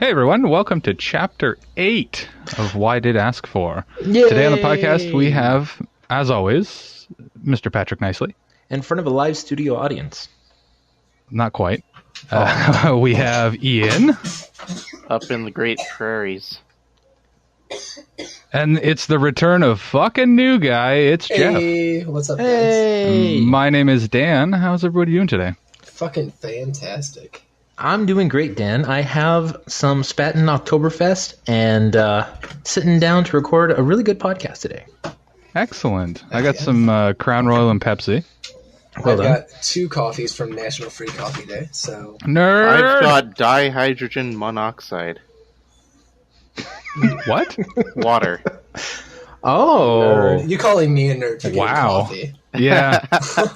Hey everyone, welcome to Chapter 8 of Why Did Ask For. Yay! Today on the podcast we have, as always, Mr. Patrick Nicely. In front of a live studio audience. Not quite. We have Ian. Up in the Great Prairies. And it's the return of fucking new guy, it's Jeff. Hey, what's up, guys? Hey! My name is Dan. How's everybody doing today? Fucking fantastic. I'm doing great, Dan. I have some Spaten Oktoberfest and sitting down to record a really good podcast today. Excellent. I got some Crown Royal and Pepsi. Well I've done. got 2 coffees from National Free Coffee Day, so... Nerd! I've got dihydrogen monoxide. What? Water. Oh! You calling me a nerd for getting Wow. coffee. Yeah.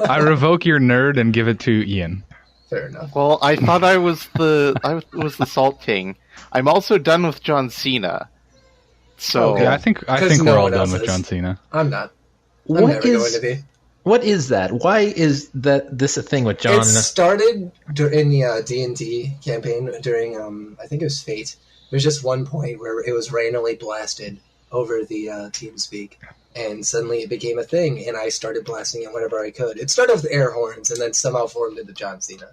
I revoke your nerd and give it to Ian. Fair enough. Well, I thought I was the Salt King. I'm also done with John Cena. So Okay. Yeah, I think Because we're no all one done else with is. John Cena. I'm not. I'm What never going is to be. what is that? Why is this a thing with John? It started in the D&D campaign during, I think it was Fate. There's just one point where it was randomly blasted over the TeamSpeak, and suddenly it became a thing, and I started blasting it whenever I could. It started with air horns, and then somehow formed into John Cena.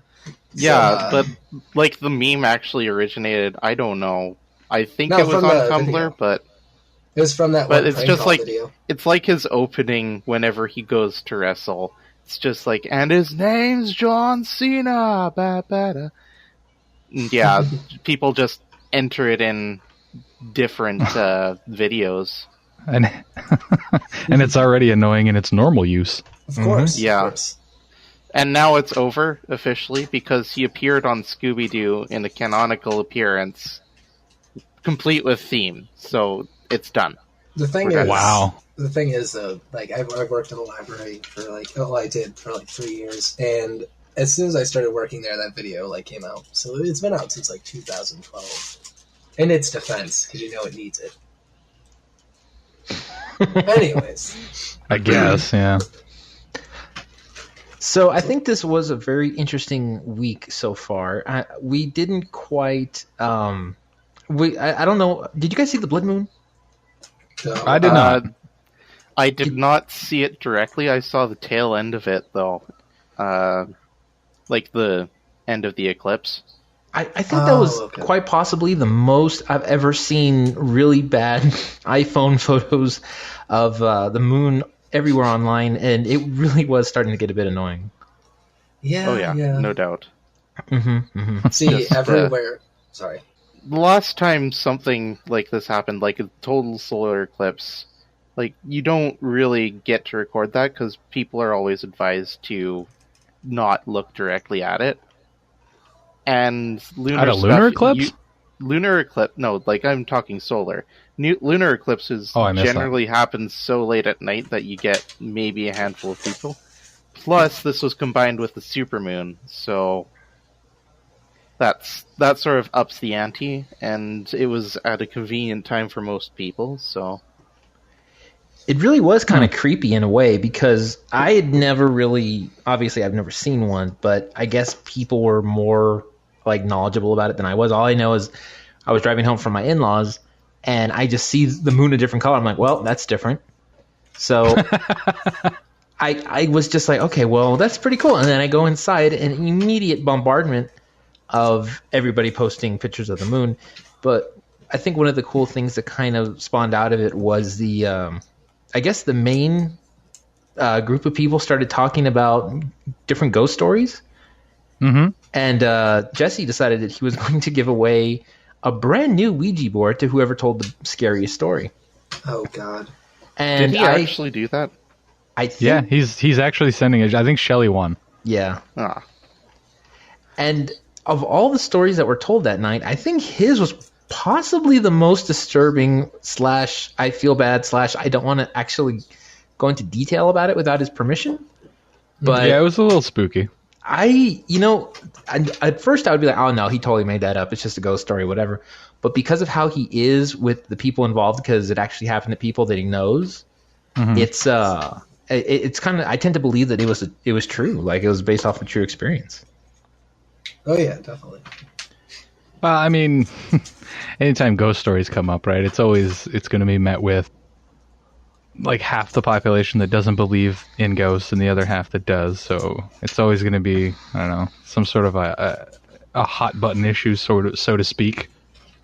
yeah, So, but like the meme actually originated. I don't know. I think No, it was from on the Tumblr, video. but it was from that But one it's prank just call like- video. it's like his opening whenever he goes to wrestle. It's just like, and his name's John Cena. Ba, ba, da. And yeah, people just enter it in different videos. And and it's already annoying in its normal use. Of course. Yeah. Of course. And now it's over, officially, because he appeared on Scooby-Doo in a canonical appearance, complete with theme. So, it's done. The thing Okay. is, Wow. The thing is, though, like I've worked in the library for I did for 3 years, and as soon as I started working there, that video came out. So it's been out since 2012. In its defense, because it needs it. Anyways, I guess, yeah. So I think this was a very interesting week so far. We didn't quite. I don't know. Did you guys see the blood moon? so, I did not. I did not see it directly. I saw the tail end of it, though. Like the end of the eclipse. I think that was okay. quite possibly the most I've ever seen really bad iPhone photos of the moon everywhere online, and it really was starting to get a bit annoying. yeah, Oh yeah, no doubt. See, Just, everywhere. Sorry. The last time something like this happened, like a total solar eclipse, you don't really get to record that because people are always advised to not look directly at it. And At a lunar eclipse? Lunar eclipse? No, I'm talking solar. Lunar eclipses Oh, I missed that. generally happen so late at night that you get maybe a handful of people. Plus, this was combined with the supermoon, so that sort of ups the ante, and it was at a convenient time for most people, so... It really was kind of creepy in a way because I had never really, obviously I've never seen one, but I guess people were more knowledgeable about it than I was. All I know is I was driving home from my in-laws and I just see the moon a different color. I'm like, well, that's different. So I was just like, okay, well, that's pretty cool. And then I go inside and an immediate bombardment of everybody posting pictures of the moon. But I think one of the cool things that kind of spawned out of it was I guess the main group of people started talking about different ghost stories. Mm-hmm. And Jesse decided that he was going to give away a brand new Ouija board to whoever told the scariest story. Oh God. And Did he actually do that? I think, Yeah, he's actually sending it. I think Shelly won. yeah. Ah. And of all the stories that were told that night, I think his was possibly the most disturbing / I feel bad / I don't want to actually go into detail about it without his permission. But Yeah, it was a little spooky. at first I would be like, oh no, he totally made that up. It's just a ghost story, whatever. But because of how he is with the people involved, because it actually happened to people that he knows, it's kind of, I tend to believe that it was true. It was based off a true experience. Oh yeah, definitely. Well, I mean, anytime ghost stories come up, right? It's going to be met with like half the population that doesn't believe in ghosts and the other half that does. So it's always going to be, I don't know, some sort of a hot button issue, sort of, so to speak.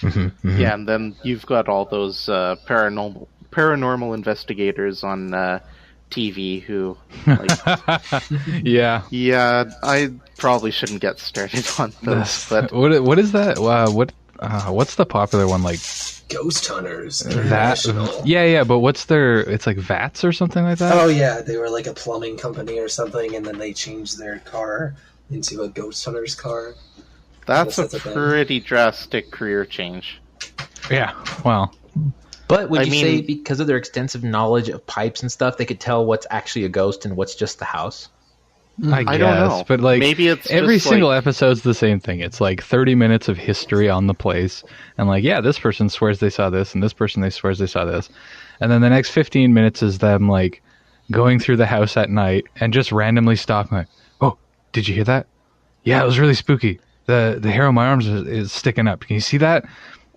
Yeah, and then you've got all those paranormal investigators on TV who, like, Yeah. yeah, I probably shouldn't get started on those. But What is that? What's the popular one like? Ghost Hunters That? International. Yeah. But what's their? It's like VATS or something like that. Oh yeah, they were like a plumbing company or something, and then they changed their car into a Ghost Hunters car. that's That's a a thing. pretty drastic career change. Yeah. Well. But would I you mean- say because of their extensive knowledge of pipes and stuff, they could tell what's actually a ghost and what's just the house? I guess, don't know. but like Maybe it's every just, single like- episode's the same thing. It's like 30 minutes of history on the place, and like, yeah, this person swears they saw this, and this person they swears they saw this, and then the next 15 minutes is them like going through the house at night and just randomly stopping, like, oh, did you hear that? Yeah, it was really spooky. The hair on my arms is sticking up. Can you see that?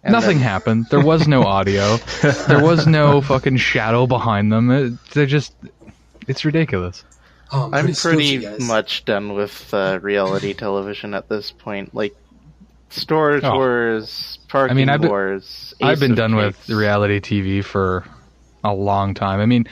And Nothing then- happened. There was no audio. There was no fucking shadow behind them. It's ridiculous. Oh, I'm spooky, pretty guys. much done with reality television at this point. Like, Storage Oh. Wars, Parking I mean, Wars. I've Ace been of done with Cakes. reality TV for a long time. I mean,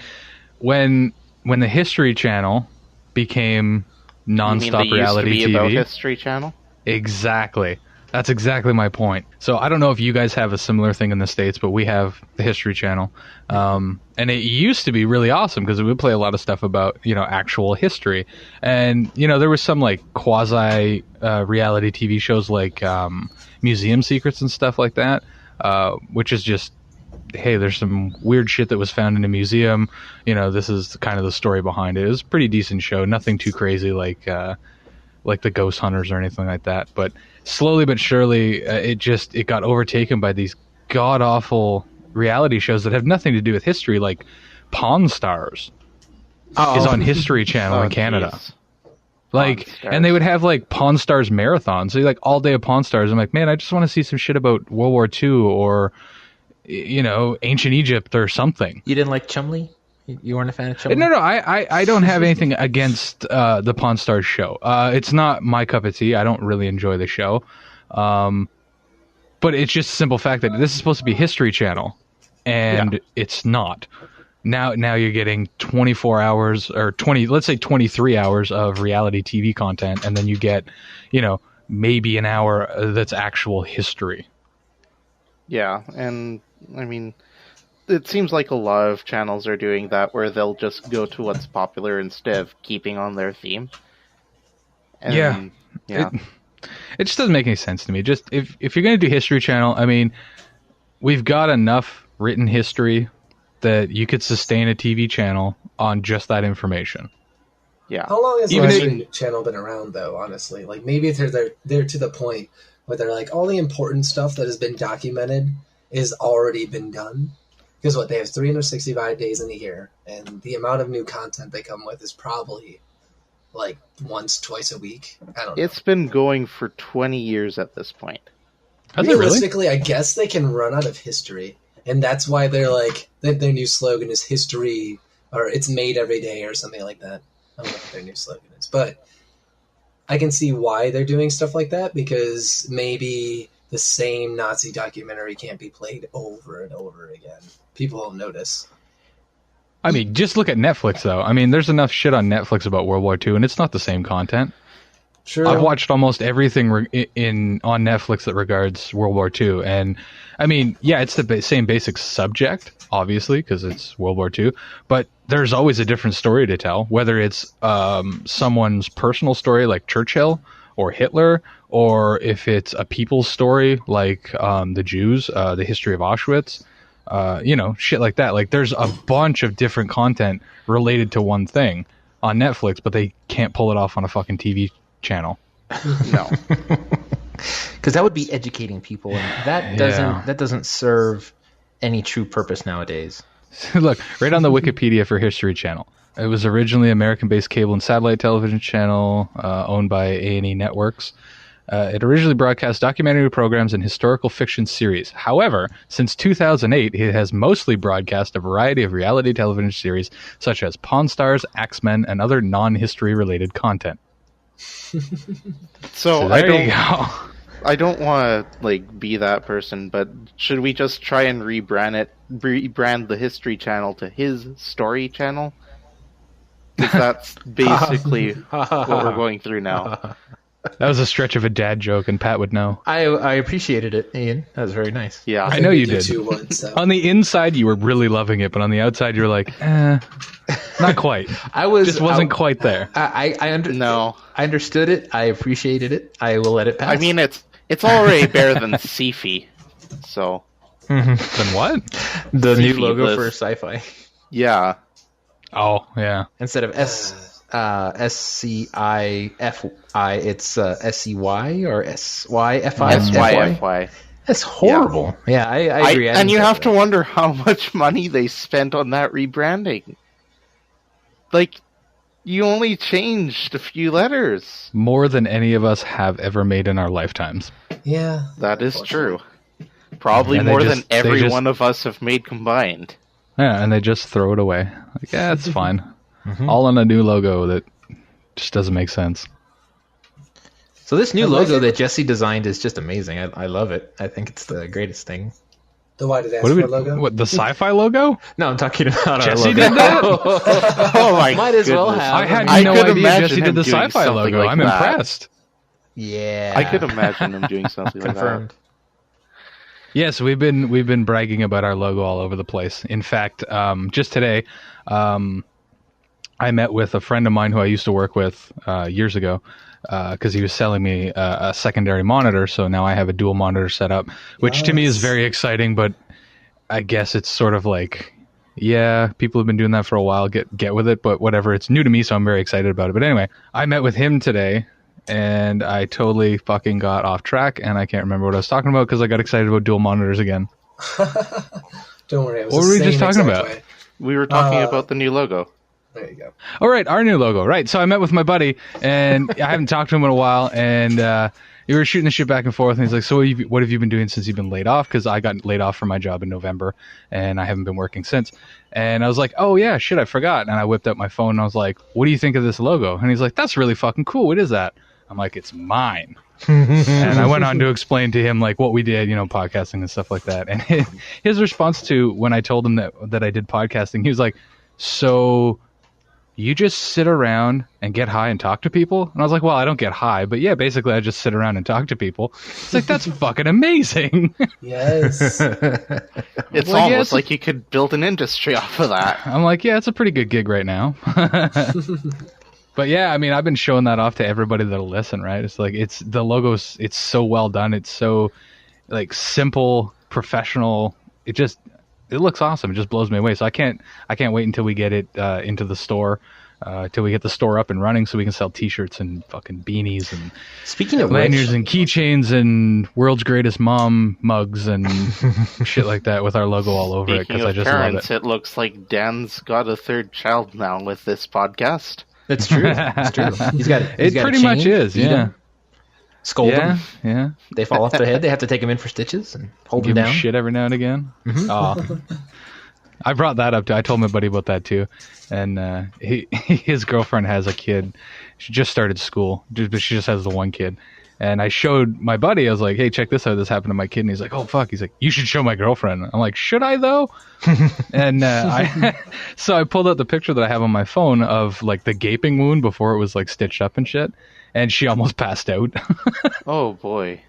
when the History Channel became You mean nonstop they reality used to be about TV, History Channel? exactly. That's exactly my point. So I don't know if you guys have a similar thing in the States, but we have the History Channel. And it used to be really awesome because it would play a lot of stuff about, actual history. And, there was some like quasi reality TV shows like Museum Secrets and stuff like that, which is just, hey, there's some weird shit that was found in a museum. This is kind of the story behind it. It was a pretty decent show. Nothing too crazy like the Ghost Hunters or anything like that. But slowly but surely, it got overtaken by these god awful reality shows that have nothing to do with history, like Pawn Stars is on History Channel Oh, in Canada. jeez. Like, Pawn Stars. and they would have like Pawn Stars marathons. So like all day of Pawn Stars. I'm like, man, I just want to see some shit about World War II or ancient Egypt or something. You didn't like Chumley? You weren't a fan of Chumley? No, I don't have anything against the Pawn Stars show. It's not my cup of tea. I don't really enjoy the show. But it's just a simple fact that this is supposed to be History Channel, and it's not. Now you're getting 24 hours or 23 hours of reality TV content, and then you get, maybe an hour that's actual history. Yeah, and I mean, it seems like a lot of channels are doing that, where they'll just go to what's popular instead of keeping on their theme. And, Yeah. yeah. It just doesn't make any sense to me. Just if you're going to do History Channel, I mean, we've got enough written history that you could sustain a TV channel on just that information. Yeah. How long has the Even History Channel been around, though? Honestly, like maybe they're to the point where they're like all the important stuff that has been documented is already been done. Because they have 365 days in a year, and the amount of new content they come with is probably like once, twice a week. I don't know. It's been going for 20 years at this point. Has it really? Realistically, I guess they can run out of history, and that's why they're like their new slogan is history, or it's made every day, or something like that. I don't know what their new slogan is, but I can see why they're doing stuff like that, because maybe the same Nazi documentary can't be played over and over again. People will notice. I mean, just look at Netflix, though. I mean, there's enough shit on Netflix about World War II, and it's not the same content. Sure. I've watched almost everything on Netflix that regards World War II, and I mean, yeah, it's the same basic subject, obviously, because it's World War II, but there's always a different story to tell, whether it's someone's personal story like Churchill or Hitler, or if it's a people's story like the Jews, the history of Auschwitz, shit like that. Like, there's a bunch of different content related to one thing on Netflix, but they can't pull it off on a fucking TV channel. No. Because that would be educating people, and that doesn't serve any true purpose nowadays. Look, right on the Wikipedia for History Channel. It was originally American-based cable and satellite television channel owned by A&E Networks. It originally broadcast documentary programs and historical fiction series. However, since 2008, it has mostly broadcast a variety of reality television series such as Pawn Stars, Axemen, and other non-history related content. So there you go. I don't want to be that person, but should we just try and rebrand the History Channel to his Story Channel? Because that's basically what we're going through now. That was a stretch of a dad joke, and Pat would know. I appreciated it, Ian. That was very nice. Yeah, I know you did. So. On the inside, you were really loving it, but on the outside, you were like, not quite. Wasn't quite there. I understood it. I appreciated it. I will let it pass. I mean, it's already better than Sci-Fi. So. Then what? The Sci-Fi new logo list. for sci-fi. Yeah. Oh, yeah. Instead of SCIFI, it's SCY or SYFI. SYFY. That's horrible. Yeah, I agree. And you have to wonder how much money they spent on that rebranding. You only changed a few letters. More than any of us have ever made in our lifetimes. Yeah. That is true. Probably And more than every one of us have made combined. Yeah, and they just throw it away. Yeah, it's fine. All on a new logo that just doesn't make sense. So this new logo that Jesse designed is just amazing. I love it. I think it's the greatest thing. The Why Did Ask For logo? What, the sci-fi logo? No, I'm talking about Jesse our logo. did that? Oh my Might as well goodness. have. I had I no could idea imagine Jesse him did the doing sci-fi something logo. like I'm that. impressed. Yeah. I could imagine him doing something like that. Confirmed. Yes, we've been bragging about our logo all over the place. In fact, just today, I met with a friend of mine who I used to work with years ago because he was selling me a secondary monitor. So now I have a dual monitor set up, which to me is very exciting. But I guess it's sort of people have been doing that for a while. Get with it. But whatever, it's new to me, so I'm very excited about it. But anyway, I met with him today. And I totally fucking got off track, and I can't remember what I was talking about because I got excited about dual monitors again. Don't worry. What were we just talking about? Way. We were talking about the new logo. There you go. All right, our new logo. Right. So I met with my buddy, and I haven't talked to him in a while, and we were shooting the shit back and forth. And he's like, "So what have you been doing since you've been laid off?" Because I got laid off from my job in November, and I haven't been working since. And I was like, "Oh yeah, shit, I forgot." And I whipped out my phone, and I was like, "What do you think of this logo?" And he's like, "That's really fucking cool. What is that?" I'm like, "It's mine." And I went on to explain to him what we did, podcasting and stuff like that. And his response to when I told him that I did podcasting, he was like, "So you just sit around and get high and talk to people?" And I was like, "Well, I don't get high, but yeah, basically I just sit around and talk to people." It's like, that's fucking amazing. Yes. It's almost like you could build an industry off of that. I'm like, yeah, it's a pretty good gig right now. But yeah, I mean, I've been showing that off to everybody that'll listen, right? It's like, the logos, it's so well done. It's so simple, professional. It looks awesome. It just blows me away. So I can't wait until we get it into the store, till we get the store up and running so we can sell t-shirts and fucking beanies and Speaking of lanyards and keychains and world's greatest mom mugs and shit like that with our logo all over it, because I just parents, love it. It looks like Dan's got a third child now with this podcast. That's true. It's true. He's got It got pretty much is, beat yeah. him, scold them. Yeah. They fall off their head. They have to take them in for stitches and hold Give them him down. shit every now and again. Aw. I brought that up too. I told my buddy about that too, and his girlfriend has a kid. She just started school, but she just has the one kid. And I showed my buddy. I was like, "Hey, check this out. This happened to my kid." And he's like, "Oh fuck." He's like, "You should show my girlfriend." I'm like, "Should I though?" And so I pulled out the picture that I have on my phone of the gaping wound before it was stitched up and shit. And she almost passed out. Oh boy.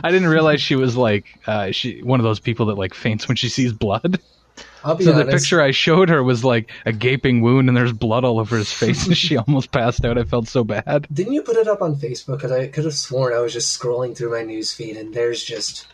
I didn't realize she was one of those people that faints when she sees blood. I'll be So honest. the picture I showed her was a gaping wound and there's blood all over his face and she almost passed out. I felt so bad. Didn't you put it up on Facebook? Because I could have sworn I was just scrolling through my news feed and there's just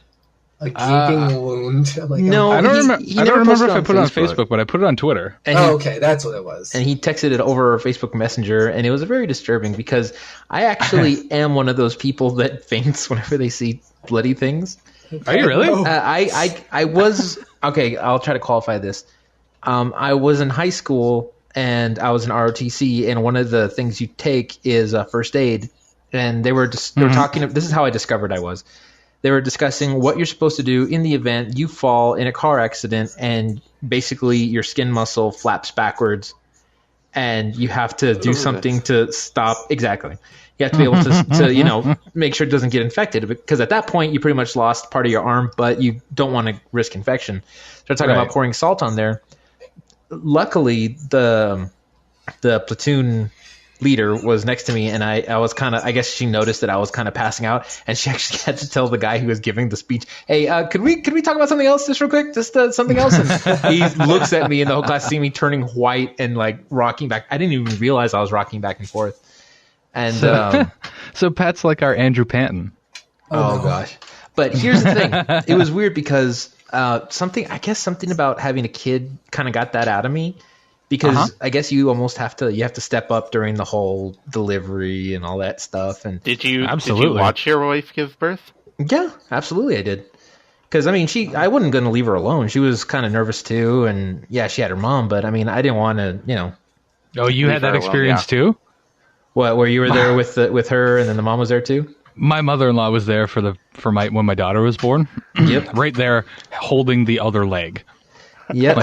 a gaping wound. I'm like, No, I don't he remember never if posted I on put it on Facebook. Facebook, but I put it on Twitter. And oh, okay, that's what it was. And he texted it over Facebook Messenger, and it was very disturbing because I actually am one of those people that faints whenever they see bloody things. Are you really? No. I was okay. I'll try to qualify this. I was in high school and I was in ROTC, and one of the things you take is first aid and they were talking. This is how I discovered I was. They were discussing what you're supposed to do in the event you fall in a car accident and basically your skin muscle flaps backwards, and you have to do something to stop. Exactly. You have to be able to make sure it doesn't get infected, because at that point you pretty much lost part of your arm, but you don't want to risk infection. They're talking about pouring salt on there. Luckily, the platoon leader was next to me, and I was kind of, I guess she noticed that I was kind of passing out, and she actually had to tell the guy who was giving the speech, "Hey, could we talk about something else just real quick? Just something else." And he looks at me, and the whole class see me turning white and like rocking back. I didn't even realize I was rocking back and forth. And so Pat's like our Andrew Panton. Oh gosh. But here's the thing. It was weird because something about having a kid kind of got that out of me, because I guess you almost have to step up during the whole delivery and all that stuff. And did you watch your wife give birth? Yeah, absolutely I did. Because I mean, I wasn't going to leave her alone. She was kind of nervous too, and yeah, she had her mom, but I mean, I didn't want to, Oh, you had that experience too? What, where you were there with her, and then the mom was there too? My mother-in-law was there when my daughter was born. Yep. Right there, holding the other leg. Yep.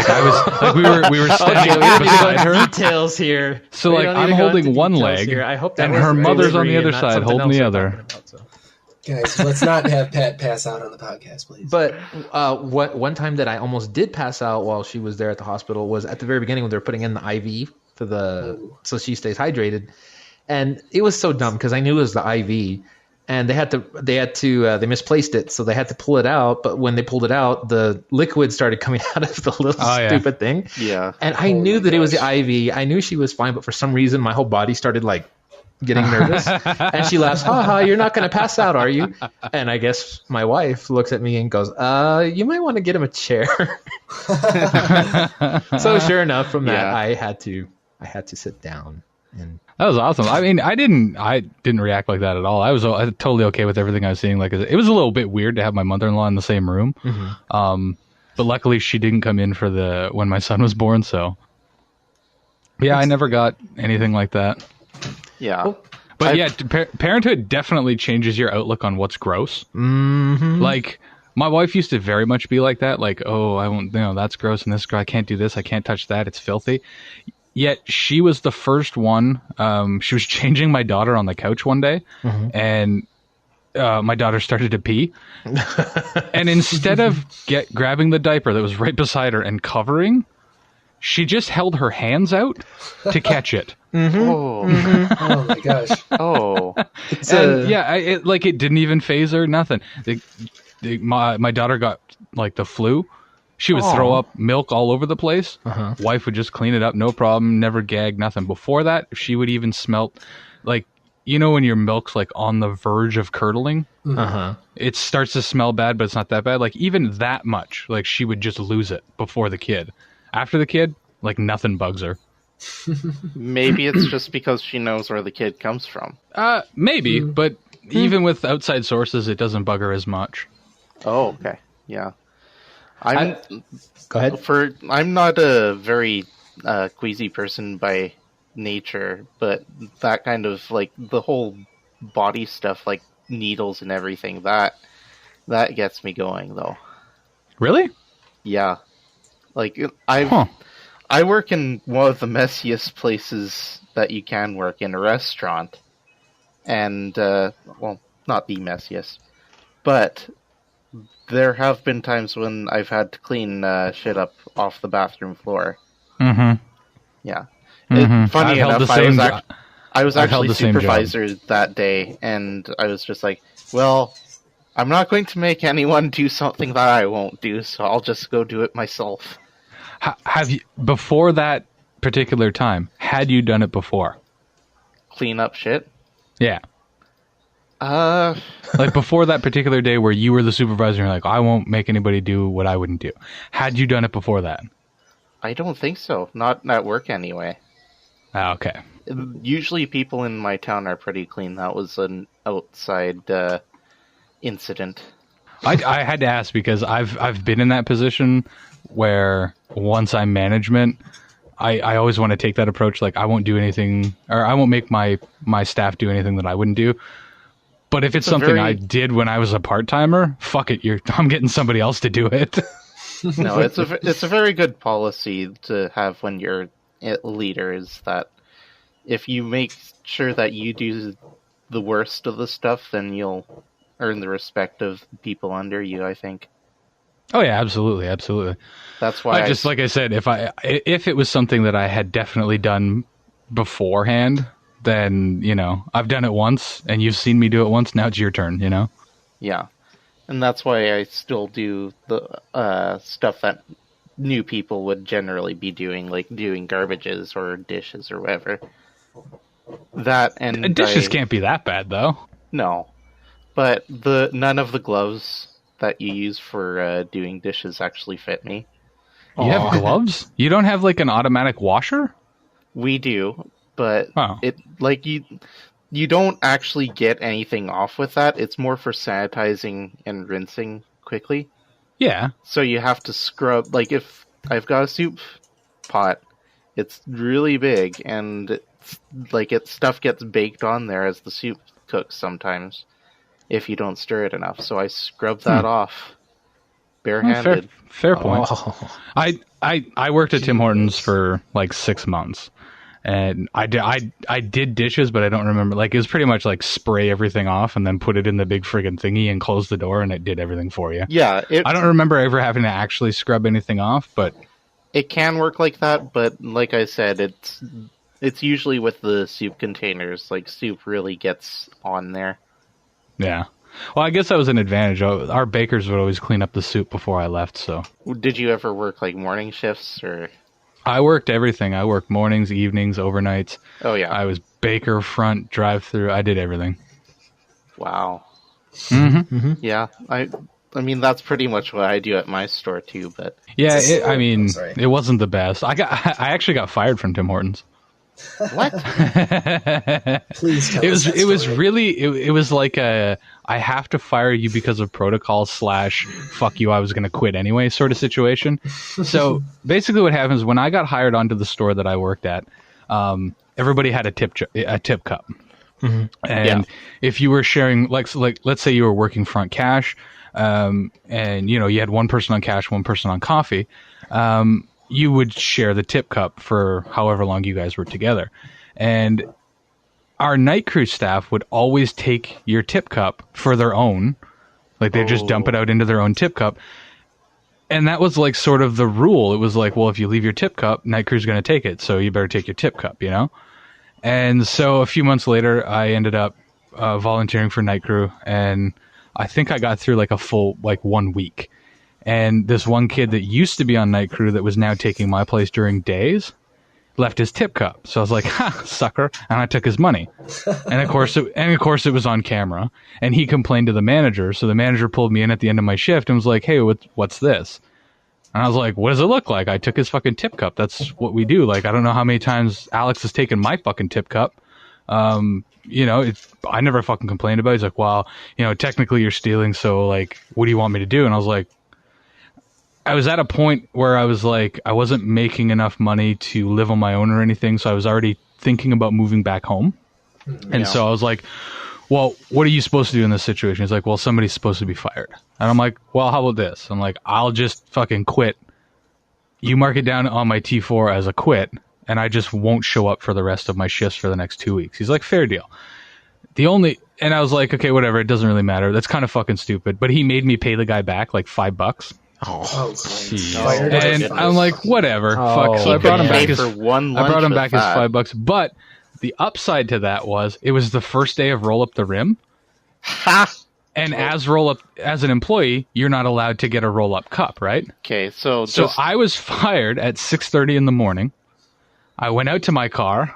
We were standing beside her. Details here. So I'm holding one leg, I hope that and her mother's on the other side holding the other. Guys, let's not have Pat pass out on the podcast, please. But one time that I almost did pass out while she was there at the hospital was at the very beginning when they were putting in the IV so she stays hydrated. And it was so dumb because I knew it was the IV, and they misplaced it, so they had to pull it out. But when they pulled it out, the liquid started coming out of the little stupid thing. Yeah. And I knew that it was the IV. I knew she was fine, but for some reason my whole body started like getting nervous. And she laughs, "Ha, you're not going to pass out, are you?" And I guess my wife looks at me and goes, "You might want to get him a chair." So sure enough, from that I had to sit down. And that was awesome. I mean, I didn't react like that at all. I was totally okay with everything I was seeing. Like, it was a little bit weird to have my mother-in-law in the same room. Mm-hmm. But luckily she didn't come in for when my son was born. So yeah, I never got anything like that. Yeah. But parenthood definitely changes your outlook on what's gross. Mm-hmm. Like, my wife used to very much be like that. Like, oh, I won't, that's gross, and this, I can't do this, I can't touch that, it's filthy. Yet she was the first one. She was changing my daughter on the couch one day, and my daughter started to pee. And instead of grabbing the diaper that was right beside her and covering, she just held her hands out to catch it. Mm-hmm. Oh. Mm-hmm. Oh my gosh. Oh. It didn't even phase her, nothing. My daughter got like the flu. She would throw up milk all over the place. Wife would just clean it up, no problem, never gag, nothing. Before that, she would even smelt, like, when your milk's like on the verge of curdling, it starts to smell bad, but it's not that bad. Like, even that much, like, she would just lose it before the kid. After the kid, like, nothing bugs her. Maybe it's just because she knows where the kid comes from. Maybe, but even with outside sources, it doesn't bug her as much. Oh, okay. Yeah. Go ahead. I'm not a very queasy person by nature, but that kind of, like, the whole body stuff, like needles and everything, that gets me going, though. Really? Yeah. Like, I work in one of the messiest places that you can work in, a restaurant. And, well, not the messiest. But there have been times when I've had to clean shit up off the bathroom floor. Mm-hmm. Yeah. Funny enough, I was actually supervisor that day, and I was just like, well, I'm not going to make anyone do something that I won't do, so I'll just go do it myself. Have you, before that particular time, had you done it before? Clean up shit? Yeah. Like, before that particular day where you were the supervisor, and you're like, I won't make anybody do what I wouldn't do. Had you done it before that? I don't think so. Not at work, anyway. Okay. Usually people in my town are pretty clean. That was an outside incident. I had to ask because I've been in that position where once I'm management, I always want to take that approach. Like, I won't do anything, or I won't make my staff do anything that I wouldn't do. But if it's something I did when I was a part-timer, fuck it, I'm getting somebody else to do it. No, it's a very good policy to have when you're a leader, is that if you make sure that you do the worst of the stuff, then you'll earn the respect of people under you, I think. Oh yeah, absolutely. That's why like I said, if it was something that I had definitely done beforehand, then, I've done it once and you've seen me do it once, now it's your turn, Yeah. And that's why I still do the stuff that new people would generally be doing, like doing garbages or dishes or whatever. That and dishes can't be that bad though. No. But none of the gloves that you use for doing dishes actually fit me. You have gloves? You don't have like an automatic washer? We do, but you don't actually get anything off with that. It's more for sanitizing and rinsing quickly. Yeah. So you have to scrub. Like, if I've got a soup pot, it's really big, and stuff gets baked on there as the soup cooks sometimes if you don't stir it enough. So I scrub that off barehanded. Fair point. I worked at Tim Hortons for like 6 months. And I did dishes, but I don't remember. Like, it was pretty much like spray everything off and then put it in the big friggin' thingy and close the door, and it did everything for you. Yeah. I don't remember ever having to actually scrub anything off, but it can work like that. But like I said, it's usually with the soup containers. Like, soup really gets on there. Yeah. Well, I guess that was an advantage. Our bakers would always clean up the soup before I left. So, did you ever work like morning shifts or? I worked everything. I worked mornings, evenings, overnights. Oh, yeah. I was baker, front, drive-through. I did everything. Wow. Mm-hmm. Mm-hmm. Yeah. I mean, that's pretty much what I do at my store, too. But yeah, it wasn't the best. I actually got fired from Tim Hortons. What? Please tell us that It was story. really it was like a I have to fire you because of protocol / fuck you, I was going to quit anyway sort of situation. So basically what happens when I got hired onto the store that I worked at, everybody had a tip cup. Mm-hmm. And if you were sharing, like let's say you were working front cash, and you had one person on cash, one person on coffee, you would share the tip cup for however long you guys were together. And our night crew staff would always take your tip cup for their own. Like, they just dump it out into their own tip cup. And that was like sort of the rule. It was like, well, if you leave your tip cup, night crew's going to take it. So you better take your tip cup, And so a few months later, I ended up volunteering for night crew. And I think I got through like a full, 1 week. And this one kid that used to be on night crew that was now taking my place during days left his tip cup. So I was like, ha, sucker. And I took his money. And of course it was on camera. And he complained to the manager. So the manager pulled me in at the end of my shift and was like, hey, what's this? And I was like, what does it look like? I took his fucking tip cup. That's what we do. Like, I don't know how many times Alex has taken my fucking tip cup. I never fucking complained about it. He's like, well, technically you're stealing. So like, what do you want me to do? And I was like, I was at a point where I was like, I wasn't making enough money to live on my own or anything. So I was already thinking about moving back home. And so I was like, well, what are you supposed to do in this situation? He's like, well, somebody's supposed to be fired. And I'm like, well, how about this? I'm like, I'll just fucking quit. You mark it down on my T4 as a quit, and I just won't show up for the rest of my shifts for the next 2 weeks. He's like, fair deal. And I was like, okay, whatever. It doesn't really matter. That's kind of fucking stupid. But he made me pay the guy back like $5. And I'm like, whatever, fuck. So I brought him back his $5. But the upside to that was it was the first day of Roll Up the Rim. Ha! And as an employee, you're not allowed to get a roll up cup, right? Okay, so I was fired at 6:30 in the morning. I went out to my car,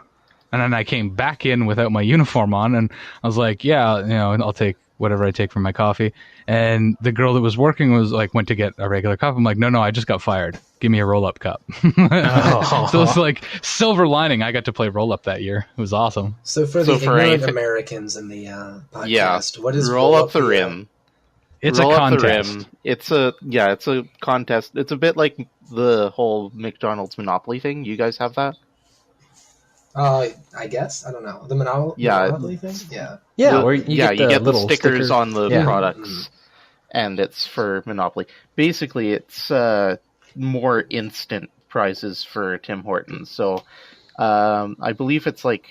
and then I came back in without my uniform on, and I was like, yeah, I'll take whatever I take for my coffee. And the girl that was working went to get a regular cup. I'm like, no, I just got fired. Give me a roll-up cup. So it's like silver lining. I got to play roll-up that year. It was awesome. So for ignorant Americans in the podcast, what is Roll Up the Rim? It's a Roll up the contest. rim. It's a contest. It's a bit like the whole McDonald's Monopoly thing. You guys have that? I guess I don't know the Yeah. Monopoly thing. Yeah, Yeah, where you get the little stickers sticker. on the Yeah. products, and it's for Monopoly. Basically, it's more instant prizes for Tim Hortons. So, I believe it's like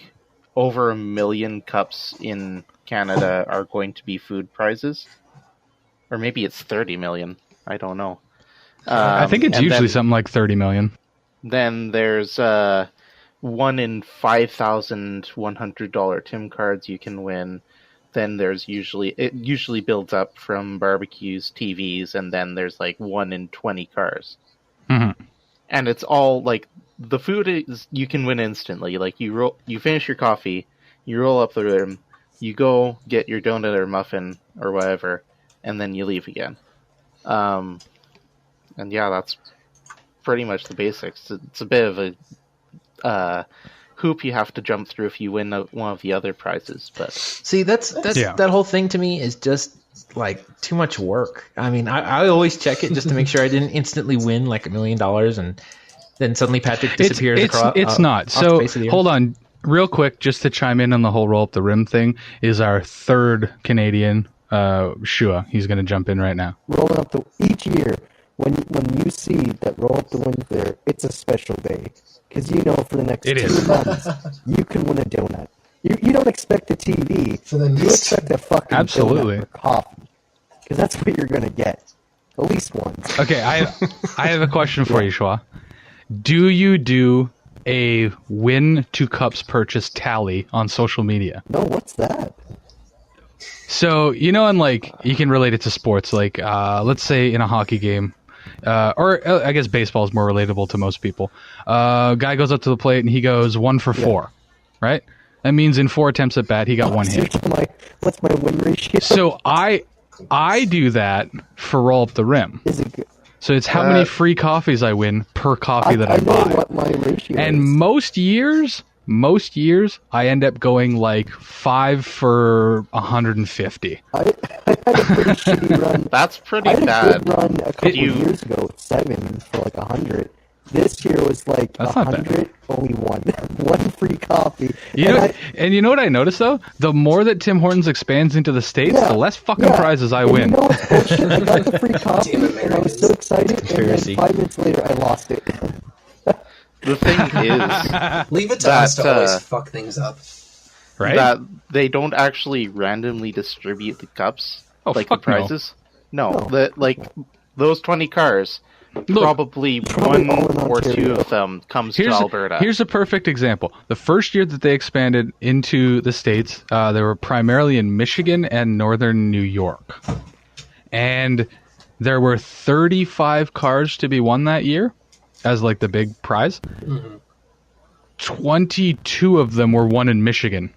over 1 million cups in Canada are going to be food prizes, or maybe it's 30 million. I don't know. I think it's and usually then- something like $30 million. Then there's 1 in 5,000 $100 Tim cards you can win. Then it usually builds up from barbecues, TVs, and then there's like 1 in 20 cars. Mm-hmm. And it's all like the food is you can win instantly. Like you finish your coffee, you roll up the rim, you go get your donut or muffin or whatever, and then you leave again. And yeah, that's pretty much the basics. It's a bit of a hoop you have to jump through if you win one of the other prizes. But See, that's that whole thing to me is just like too much work. I mean, I always check it just to make sure I didn't instantly win like $1 million and then suddenly Patrick disappears. It's not. So hold on, real quick, just to chime in on the whole roll up the rim thing. Is our third Canadian, Shua. He's going to jump in right now. Rolling up each year when you see that roll up the wins there, it's a special day because you know for the next 2 months you can win a donut. You don't expect a TV. For the You next- expect a fucking Absolutely. donut or coffee because that's what you're gonna get at least once. Okay, I have a question for you, Shua. Do you do a win to cups purchase tally on social media? No, what's that? So, and like, you can relate it to sports. Like, let's say in a hockey game, or I guess baseball is more relatable to most people. Guy goes up to the plate and he goes 1 for 4, right? That means in 4 attempts at bat, he got 1 hit. What's my win ratio? So I do that for roll up the rim. Is it good? So it's how many free coffees I win per coffee that I know buy. what my ratio And is. most years I end up going like 5 for 150. I had a pretty shitty run. that's pretty I had a bad. good run a couple you- years ago, 7 for like 100. This year was like That's not bad. 100, only 1. 1 free coffee. You know what I noticed though? The more that Tim Hortons expands into the States, Yeah, the less fucking yeah. prizes I And win. You know what's bullshit? I got the free coffee, Damn and I was so excited, Conspiracy. and then 5 minutes later, I lost it. The thing is leave it to That, us to always fuck things up. Right? that they don't actually randomly distribute the cups, Oh, like fuck the no. prizes. No, No. those 20 cars. Look, Probably Probably 1 all in or 2 Ontario. of them comes to Alberta. Here's a perfect example. The first year that they expanded into the States, they were primarily in Michigan and northern New York. And there were 35 cars to be won that year as like the big prize. 22 of them were won in Michigan.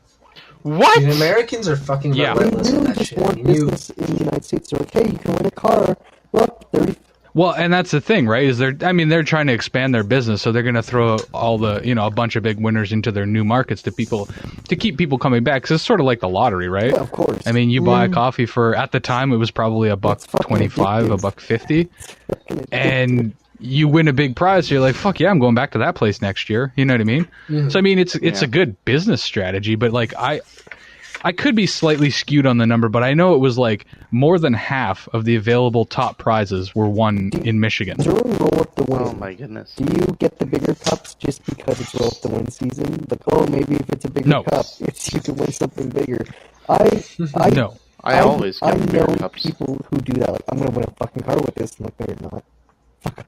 What? Dude, Americans are fucking Yeah. They relentless with really that just shit. want You- business in the United States. They're like, hey, you can win a car. Look, 30. Well, and that's the thing, right? Is they're trying to expand their business, so they're going to throw all the, a bunch of big winners into their new markets to keep people coming back. Cause it's sort of like the lottery, right? Yeah, of course. I mean, you buy a coffee for, at the time, it was probably $1.25, $1.50, and you win a big prize. So you're like, fuck yeah, I'm going back to that place next year. You know what I mean? So I mean, it's a good business strategy, but like I could be slightly skewed on the number, but I know it was like more than half of the available top prizes were won in Michigan. During roll up the win, Oh my goodness. do you get the bigger cups just because it's roll up the win season? Like, oh, maybe if it's a bigger No. cup, it's you can win something bigger. I No. I always I get the know bigger cups. people who do that. Like, I'm gonna win a fucking car with this. I'm like, no, you're not.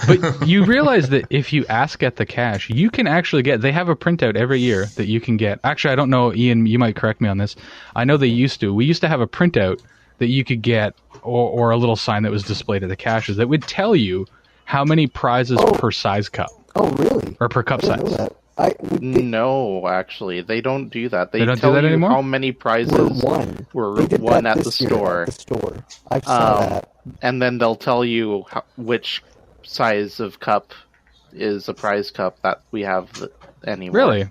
But you realize that if you ask at the cash, you can actually get, they have a printout every year that you can get. Actually, I don't know, Ian, you might correct me on this. I know they used to. We used to have a printout that you could get, or a little sign that was displayed at the cashes that would tell you how many prizes per size cup, Oh, really? or per cup I didn't know size. that. No, actually, they don't do that. They don't do tell that you anymore? how many prizes We're one. were They did won that at the this year store. At the store. I saw that. And then they'll tell you which size of cup is a prize cup that we have anymore. Really?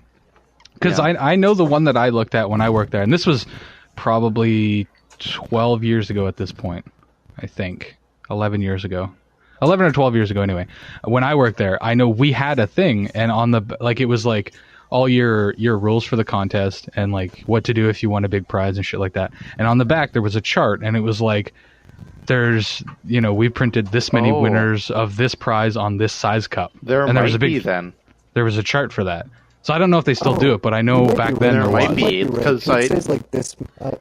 Because Yeah. I know the one that I looked at when I worked there, and this was probably 12 years ago at this point. I think 11 years ago. 11 or 12 years ago anyway. When I worked there, I know we had a thing, and on the it was like all your rules for the contest and like what to do if you won a big prize and shit like that. And on the back there was a chart, and it was like there's we printed this many winners of this prize on this size cup. There was a chart for that. So I don't know if they still do it, but I know back then there might be, because it says like this. I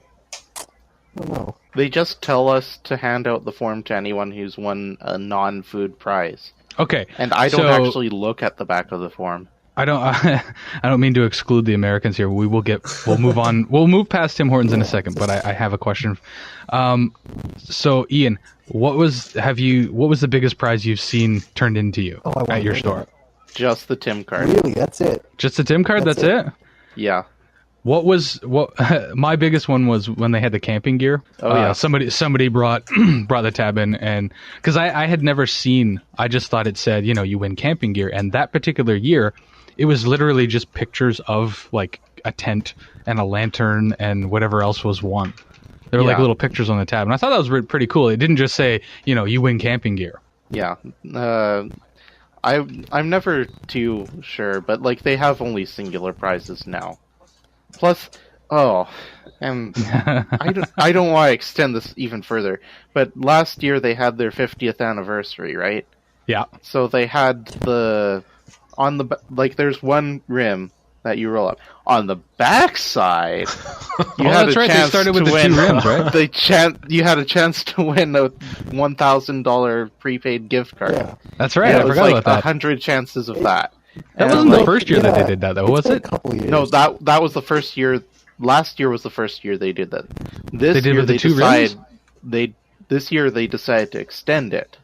don't know. They just tell us to hand out the form to anyone who's won a non-food prize. Okay, and I don't actually look at the back of the form. I don't mean to exclude the Americans here. We'll move on. We'll move past Tim Hortons in a second, but I have a question. So Ian, what was the biggest prize you've seen turned into you at your store? Just the Tim card. Really, that's it. Just the Tim card. That's it. Yeah. What my biggest one was when they had the camping gear. Oh yeah. Somebody brought the tab in, and because I had never seen, I just thought it said you win camping gear, and that particular year, it was literally just pictures of like a tent and a lantern and whatever else was won. There were like little pictures on the tab, and I thought that was pretty cool. It didn't just say you win camping gear. Yeah. I'm never too sure, but like they have only singular prizes now. Plus, and I don't want to extend this even further, but last year they had their 50th anniversary, right? Yeah. So they had there's one rim that you roll up. On the back side, you had a chance They started with the win, 2 rims, right? You had a chance to win a $1,000 prepaid gift card. Yeah. That's right. I forgot about that. 100 chances of that. That wasn't the first year that they did that, though, was been it? A couple years. No, that was the first year. Last year was the first year they did that. This year This year they decided to extend it.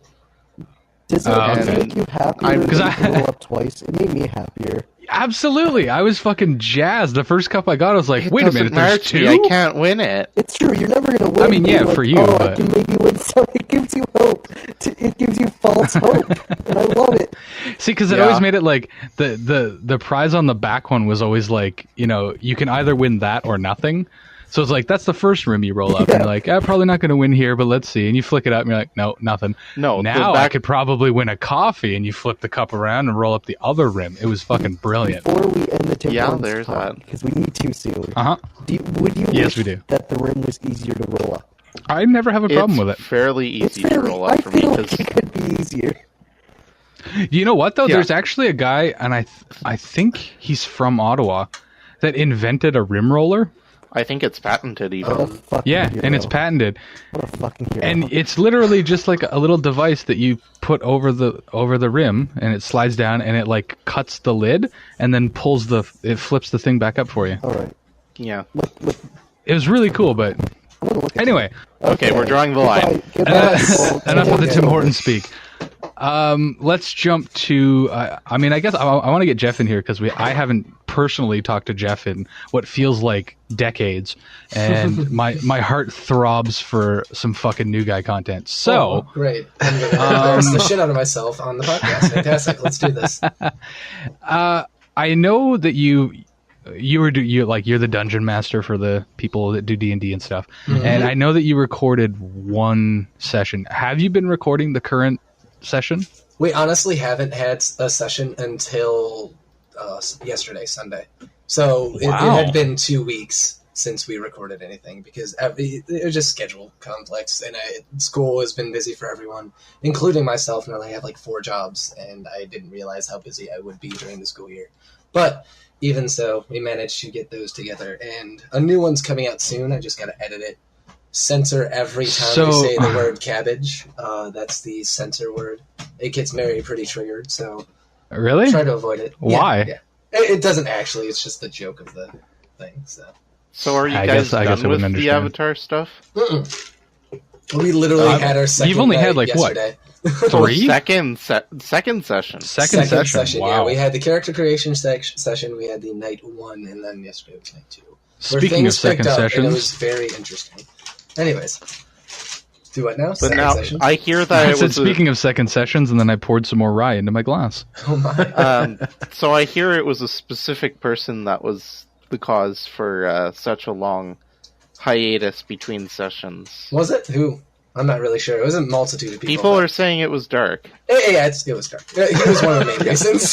Does it make you happier because to roll up twice? It made me happier. Absolutely, I was fucking jazzed. The first cup I got, I was like, "Wait a minute, there's 2? I can't win it." It's true. You're never gonna win. I mean, yeah, like, for you, I but can maybe win. So it gives you hope. It gives you false hope, and I love it. See, because it always made it like the prize on the back one was always like you can either win that or nothing. So it's like that's the first rim you roll up, and you're like, probably not going to win here, but let's see. And you flick it up, and you're like, no, nothing. No, now I could probably win a coffee, and you flip the cup around and roll up the other rim. It was fucking brilliant. Before we end the there's that, because we need to soon. Would you Yes, wish we do. that the rim was easier to roll up? I never have a problem with it. Fairly easy to roll up for me. I feel like it could be easier. You know what though? There's actually a guy, and I think he's from Ottawa, that invented a rim roller. I think it's patented even. And it's patented. What a fucking hero. And it's literally just like a little device that you put over the rim, and it slides down, and it like cuts the lid, and then it flips the thing back up for you. All right. Yeah. It was really cool, but anyway. Okay, we're drawing the line. Enough of the Tim Hortons speak. Let's jump to. I guess I want to get Jeff in here because I haven't personally talked to Jeff in what feels like decades, and my heart throbs for some fucking new guy content. So great! I'm gonna embarrass the shit out of myself on the podcast. Fantastic! Let's do this. I know that you're the dungeon master for the people that do D&D and stuff, and I know that you recorded one session. Have you been recording the current session? We honestly haven't had a session until yesterday, Sunday. So it had been 2 weeks since we recorded anything because it was just schedule conflicts, and school has been busy for everyone, including myself. And I have like 4 jobs, and I didn't realize how busy I would be during the school year. But even so, we managed to get those together, and a new one's coming out soon. I just got to edit it. Censor every time we say the word cabbage. That's the censor word. It gets Mary pretty triggered, so really try to avoid it. Why? Yeah. It doesn't actually. It's just the joke of the thing. So are you guys done with the Avatar stuff? Mm-mm. We literally had our second. You've only had like yesterday. What? 3? Second session. Second session. Wow. Yeah, we had the character creation session. We had the night 1, and then yesterday was night 2. Speaking of second sessions, it was very interesting. Anyways, do what now? But now session? I hear that. I said speaking of second sessions, and then I poured some more rye into my glass. Oh my! So I hear it was a specific person that was the cause for such a long hiatus between sessions. Was it? Who? I'm not really sure. It was a multitude of people. People are saying it was dark. Yeah, it was dark. He was one of the main reasons.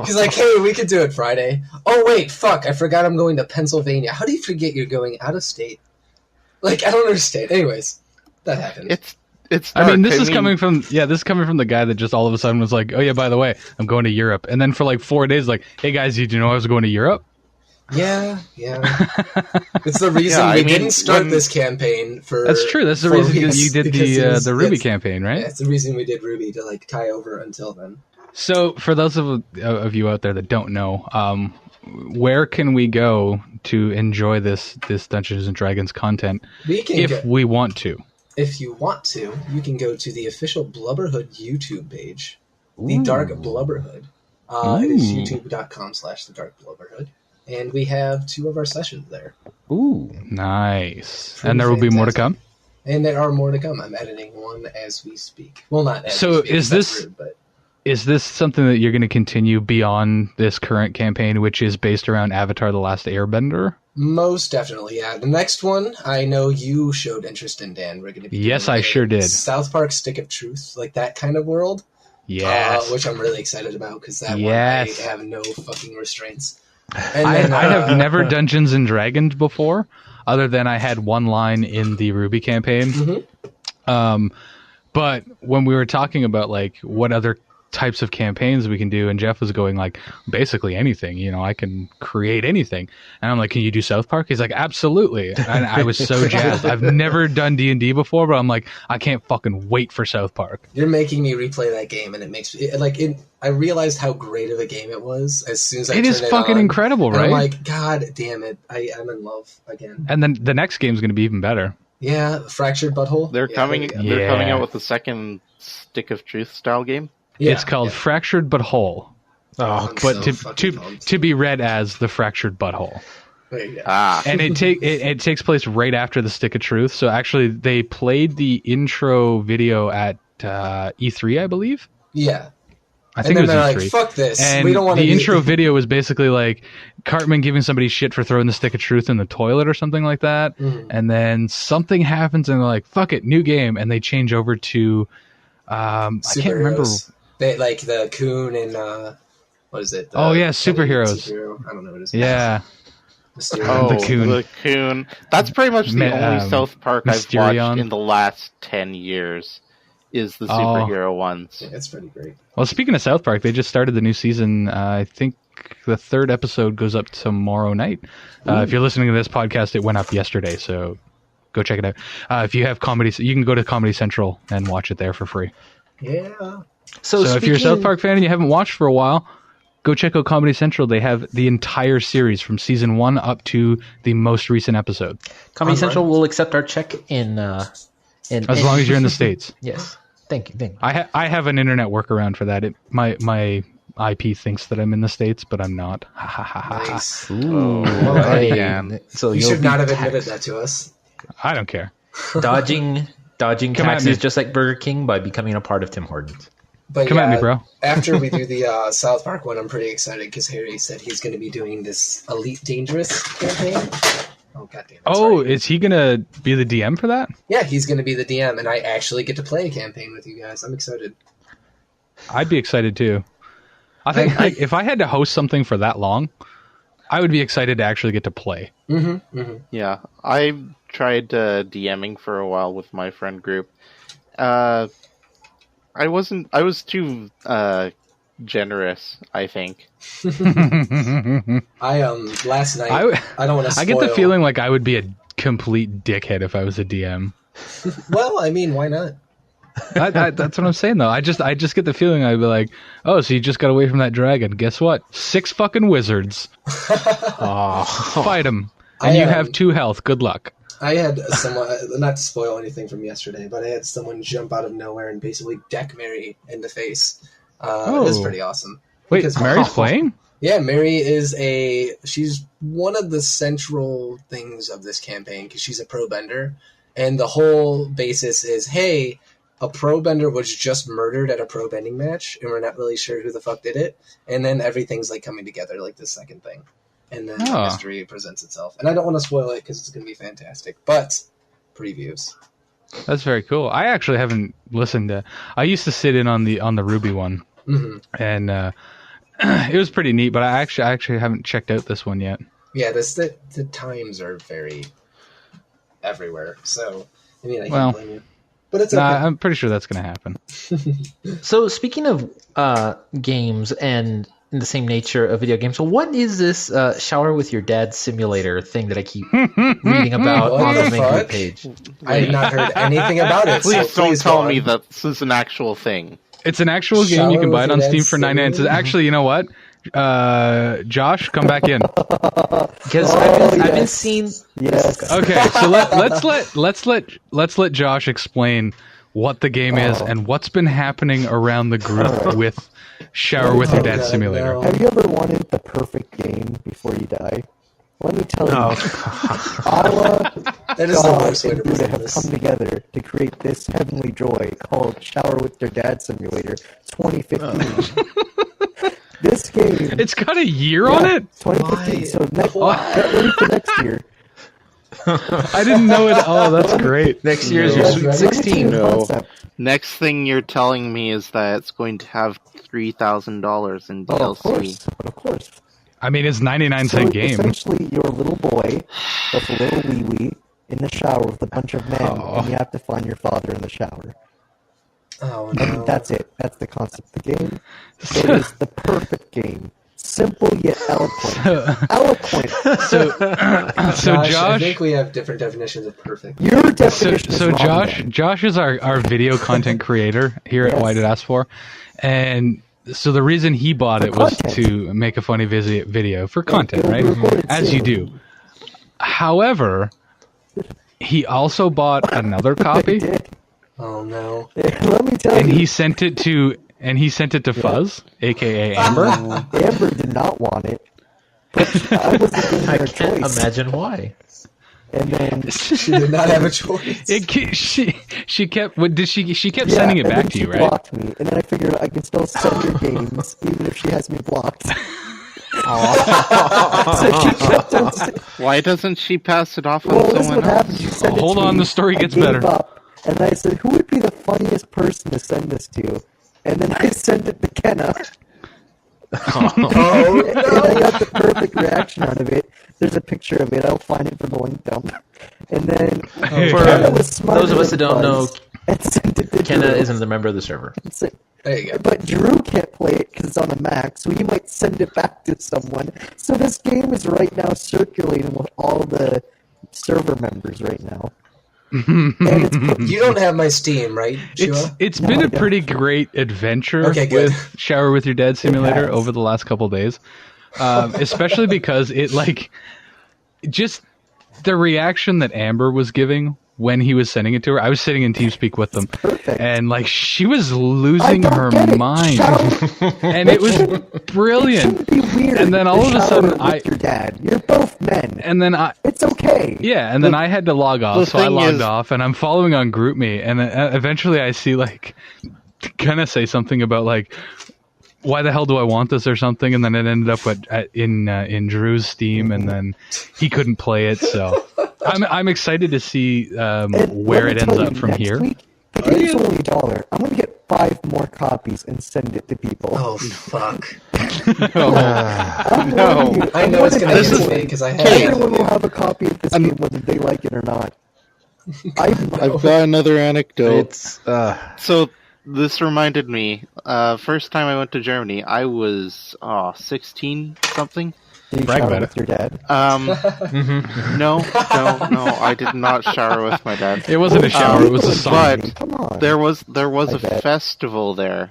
he's like, hey, we could do it Friday. Oh, wait, fuck, I forgot I'm going to Pennsylvania. How do you forget you're going out of state? Like, I don't understand. Anyways, that happened. It's dark. I mean, this is coming from the guy that just all of a sudden was like, oh yeah, by the way, I'm going to Europe. And then for like 4 days, like, hey guys, did you know I was going to Europe? Yeah. It's the reason we didn't start this campaign for. That's true. That's the reason you did the Ruby campaign, right? Yeah, it's the reason we did Ruby to like tie over until then. So, for those of you out there that don't know, where can we go to enjoy this Dungeons and Dragons content we want to? If you want to, you can go to the official Blubberhood YouTube page, The Dark Blubberhood. It is youtube.com/thedarkblubberhood. And we have 2 of our sessions there. Ooh, nice. And there will be more to come? And there are more to come. I'm editing one as we speak. Well, not as so we speak. Is this something that you're going to continue beyond this current campaign, which is based around Avatar: The Last Airbender? Most definitely, yeah. The next one, I know you showed interest in, Dan. We're going to be Yes, I sure did. South Park Stick of Truth, like that kind of world. Yes. Which I'm really excited about, because that one, I have no fucking restraints. And I then, have never Dungeons and Dragons before, other than I had one line in the Ruby campaign. But when we were talking about like what other types of campaigns we can do, and Jeff was going like, basically anything, you know, I can create anything. And I'm like, can you do South Park? He's like, absolutely. And I was so jazzed. I've never done D&D before, but I'm like, I can't fucking wait for South Park. You're making me replay that game, and it makes me I realized how great of a game it was as soon as I turned it on. It is fucking incredible, right? I'm like, God damn it, I'm in love again. And then the next game's going to be even better. Yeah, Fractured Butthole. They're coming out with the second Stick of Truth style game. Yeah, it's called Fractured But Whole. Oh, but to be read as the Fractured Butthole. And it takes place right after the Stick of Truth. So actually, they played the intro video at E3, I believe. Yeah. I think it was E3. Like, fuck this. And we don't want the intro video was basically like Cartman giving somebody shit for throwing the Stick of Truth in the toilet or something like that. And then something happens and they're like, fuck it, new game. And they change over to I can't remember. They like the Coon and what is it? Superheroes. I don't know what it is. Yeah. The Coon. That's pretty much the only South Park Mysterion. I've watched in the last 10 years. Is the superhero ones. Yeah, it's pretty great. Well, speaking of South Park, they just started the new season. I think the 3rd episode goes up tomorrow night. If you're listening to this podcast, it went up yesterday, so go check it out. If you have comedy, you can go to Comedy Central and watch it there for free. Yeah. So if you're a South Park fan and you haven't watched for a while, go check out Comedy Central. They have the entire series from season 1 up to the most recent episode. Comedy Central will accept our check in as long as you're in the States. Yes. Thank you. I have an internet workaround for that. My IP thinks that I'm in the States, but I'm not. Nice. Ooh. So you should not have admitted that to us. I don't care. Dodging taxes just like Burger King by becoming a part of Tim Hortons. But Come at me, bro. After we do the South Park one, I'm pretty excited because Harry said he's going to be doing this Elite Dangerous campaign. Oh, goddamn. Is he going to be the DM for that? Yeah, he's going to be the DM, and I actually get to play a campaign with you guys. I'm excited. I'd be excited, too. I think if I had to host something for that long, I would be excited to actually get to play. Yeah, I tried DMing for a while with my friend group. I was too generous, I think. Last night I don't want to spoil. I get the feeling like I would be a complete dickhead if I was a DM. Well, I mean, why not? That's what I'm saying, though. I just get the feeling I'd be like, oh, so you just got away from that dragon. Guess what? 6 fucking wizards. Fight them. And you have 2 health. Good luck. I had someone, not to spoil anything from yesterday, but I had someone jump out of nowhere and basically deck Mary in the face. It was pretty awesome. Wait, Mary's playing? Yeah, Mary she's one of the central things of this campaign because she's a pro bender. And the whole basis is, hey, a pro bender was just murdered at a pro bending match, and we're not really sure who the fuck did it. And then everything's like coming together, like the second thing. And then the mystery presents itself. And I don't want to spoil it because it's going to be fantastic. But previews. That's very cool. I actually haven't listened to. I used to sit in on the Ruby one, and it was pretty neat. But I actually haven't checked out this one yet. Yeah, the times are very everywhere. So I mean, I can't blame you. But it's okay. I'm pretty sure that's going to happen. So speaking of games and in the same nature of video games, so what is this shower with your dad simulator thing that I keep reading about What on the the main fuck? page? I have not heard anything about it. Please so don't please tell go me on. that this is an actual thing. It's an actual game. Shower You can buy with it on your Steam dad's for 99 cents. Actually, you know what? Josh, come back in. Because I've been seeing. Yes. Okay, so let's let Josh explain what the game is and what's been happening around the group with Shower with Your Dad God, Simulator. no. Have you ever wanted the perfect game before you die? Let me tell you, Allah, That is the God, worst way to and Buddha present have this. come together to create this heavenly joy called Shower with Your Dad Simulator 2015. This game, It's got a year on it? 2015. So get Why? ready for next year. I didn't know it. Oh, that's great. Next year is No. your Sweet Let me Let me tell you 16. the No. concept. Next thing you're telling me is that it's going to have $3,000 in Oh, of DLC. course. I mean, it's 99-cent game. Essentially, you're a little boy with a little wee-wee in the shower with a bunch of men, and you have to find your father in the shower. Oh And no. that's it. That's the concept of the game. It is the perfect game. Simple yet eloquent. Eloquent. So I Josh, think we have different definitions of perfect. Your definition is so wrong, man. Josh is our video content creator here at Yes. Why Did Ask For, and so the reason he bought it was content. to make a funny video for content, it'll right? be recorded As you soon. do. However, he also bought another I copy, did. Oh no. Let me tell and you, he sent it to Fuzz, aka Amber. Amber did not want it. But I wasn't giving her I a can't choice. imagine why. And then She did not have a choice. She kept. What did she? She kept yeah, sending it and back then to she you, right? blocked me, and then I figured I can still send her games even if she has me blocked. So she kept on Why doesn't she pass it off on well, this is someone what else? happened. You sent it Hold to on, me, the story I gets gave better. Up, and I said, who would be the funniest person to send this to? And then I sent it to Kenna. Oh And I no. got the perfect reaction out of it. There's a picture of it. I'll find it for the link dump. And then For Kenna was smarter those of us that than don't know, Buzz and sent it to Kenna Drew. isn't a member of the server. There you go. But Drew can't play it because it's on a Mac, so he might send it back to someone. So this game is right now circulating with all the server members right now. And it's You don't have my Steam, right, Shua? It's No, been I a don't. pretty great adventure Okay, good. with Shower with Your Dad Simulator has. over the last couple days, especially because it just the reaction that Amber was giving when he was sending it to her. I was sitting in TeamSpeak with them, perfect. and she was I losing don't her get it. mind, Shower- and it was It brilliant. shouldn't be weird. And then all to of a shower sudden, with your dad. You're both men. And then It's okay. then I had to log off, the so I thing logged is- off, and I'm following on GroupMe, and eventually I see kind of say something about why the hell do I want this or something, and then it ended up in Drew's Steam, and then he couldn't play it, so I'm excited to see And where let it me ends tell up you, from next here. Week, the game's only $1. I'm gonna get 5 more copies and send it to people. Oh fuck! I'm No. warning you, I I'm know it's warning gonna you. This get is- to me because I have Everyone it. will have a copy of this game whether they like it or not. I've got another anecdote. It's So this reminded me. First time I went to Germany, I was 16 something. Do you Brag shower about with your dad? No, I did not shower with my dad. It wasn't a shower; it was a song. But Come on. there was I a bet. festival there,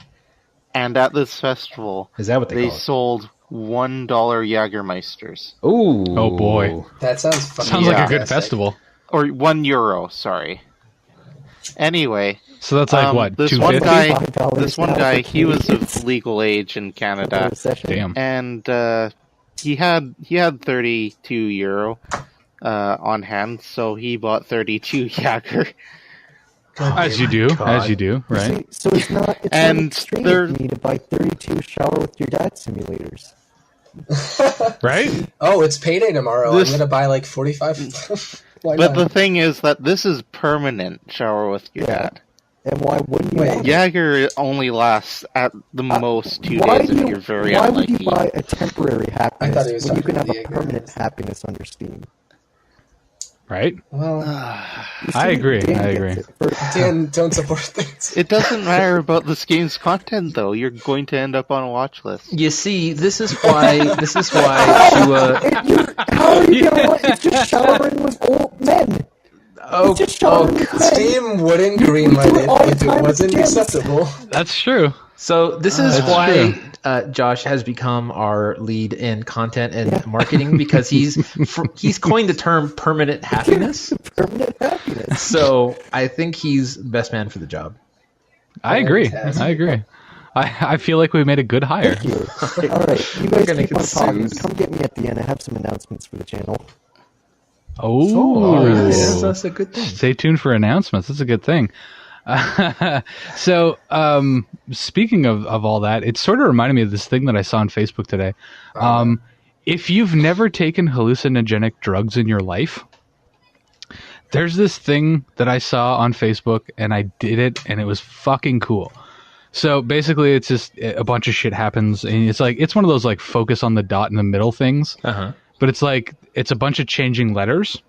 and at this festival, is that what they they call it? sold $1 Jägermeisters, Ooh. Oh, boy. That sounds fucking Sounds like a good fantastic. festival. or €1. Sorry. Anyway, So that's like what, this 250? one guy, $5 this one now guy, for he was Canadians. of legal age in The Canada, recession. Damn. and he had €32 on hand, so he bought 32 Jäger. As you do, right? See, so it's not And extreme there- for me to buy 32 shower with your dad simulators. Right? Oh, it's payday tomorrow. This- I'm gonna buy like 45. Why But the not? thing is that this is permanent. Shower with your Yeah. dad. And why wouldn't you? Wait, want it? Jagger only lasts at the most 2 Why days do if you? you're very Why would unlucky. you buy a temporary I thought happiness he was when you talking can have about a the permanent Jaeger. happiness under Steam? Right? Well, You see, I agree. Dan I gets agree. it. For- Dan, don't support things. It doesn't matter about this game's content, though. You're going to end up on a watch list. You see, this is why Shua. How are you gonna want? It's just showering with old men. Oh, It's just showering with men. Steam wouldn't greenlight do it all the it if it time wasn't with gyms. acceptable. That's true. so this is That's why true. Josh has become our lead in content and marketing because he's coined the term permanent happiness. Permanent happiness. So I think he's the best man for the job. I agree. Fantastic. I agree. I feel like we made a good hire. Thank you. All right, you guys gonna keep on get talking. sued. Come get me at the end. I have some announcements for the channel. Oh, That's a good thing. Stay tuned for announcements. That's a good thing. So, speaking of all that, it sort of reminded me of this thing that I saw on Facebook today. If you've never taken hallucinogenic drugs in your life, there's this thing that I saw on Facebook, and I did it, and it was fucking cool. So basically, it's just a bunch of shit happens, and it's one of those like focus on the dot in the middle things. But it's like it's a bunch of changing letters,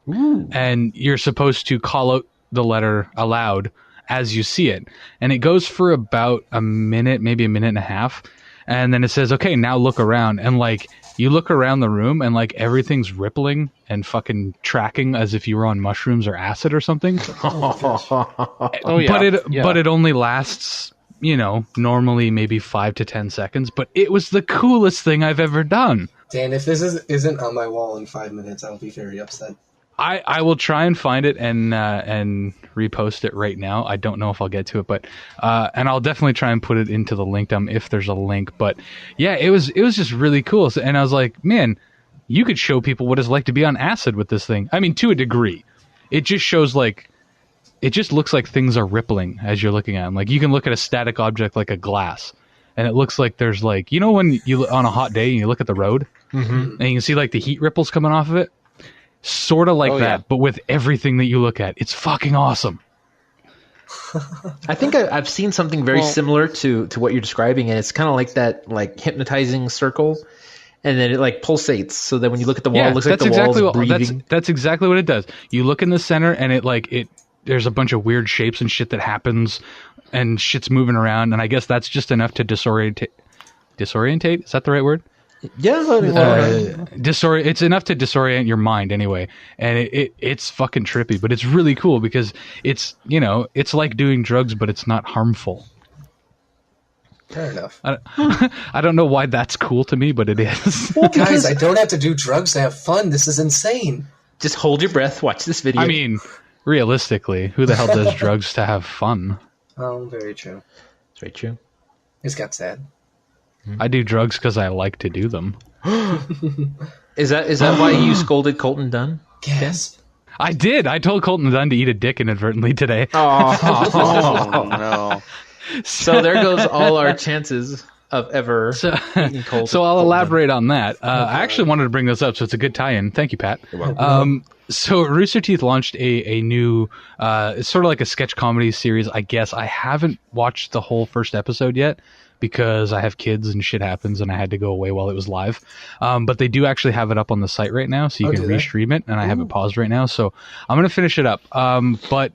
and you're supposed to call out the letter aloud as you see it, and it goes for about a minute, maybe a minute and a half, and then it says, "Okay, now look around," and like you look around the room, and like everything's rippling and fucking tracking as if you were on mushrooms or acid or something. Oh, yeah. But it only lasts, normally maybe 5 to 10 seconds. But it was the coolest thing I've ever done. Dan, if this isn't on my wall in 5 minutes, I'll be very upset. I will try and find it and repost it right now. I don't know if I'll get to it, but and I'll definitely try and put it into the link if there's a link. But yeah, it was just really cool. So, and I was like, man, you could show people what it's like to be on acid with this thing. I mean, to a degree, it just shows it just looks like things are rippling as you're looking at them. Like you can look at a static object like a glass, and it looks like there's when you on a hot day and you look at the road, and you can see like the heat ripples coming off of it. Sort of like that, yeah. but with everything that you look at. It's fucking awesome. I think I've seen something very similar to what you're describing, and it's kind of like that hypnotizing circle, and then it pulsates, so that when you look at the wall, it looks like the wall's breathing. That's exactly what it does. You look in the center, and there's a bunch of weird shapes and shit that happens, and shit's moving around, and I guess that's just enough to disorientate. Disorientate? Is that the right word? Yeah, It's enough to disorient your mind anyway, and it's fucking trippy, but it's really cool because it's like doing drugs, but it's not harmful. Fair enough. I don't know why that's cool to me, but it is. Guys, I don't have to do drugs to have fun. This is insane. just hold your breath, watch this video. I mean, realistically, who the hell does drugs to have fun? Oh, very true. it's very true. It's got sad. I do drugs because I like to do them. Is that why you scolded Colton Dunn? Gasp. I did. I told Colton Dunn to eat a dick inadvertently today. Oh, no. So there goes all our chances of ever eating Colton. So I'll elaborate on that. I actually wanted to bring this up, so it's a good tie-in. Thank you, Pat. So Rooster Teeth launched a new, it's sort of like a sketch comedy series, I guess. I haven't watched the whole first episode yet because I have kids and shit happens and I had to go away while it was live. But they do actually have it up on the site right now, so you can restream it, and I have it paused right now. So I'm going to finish it up. But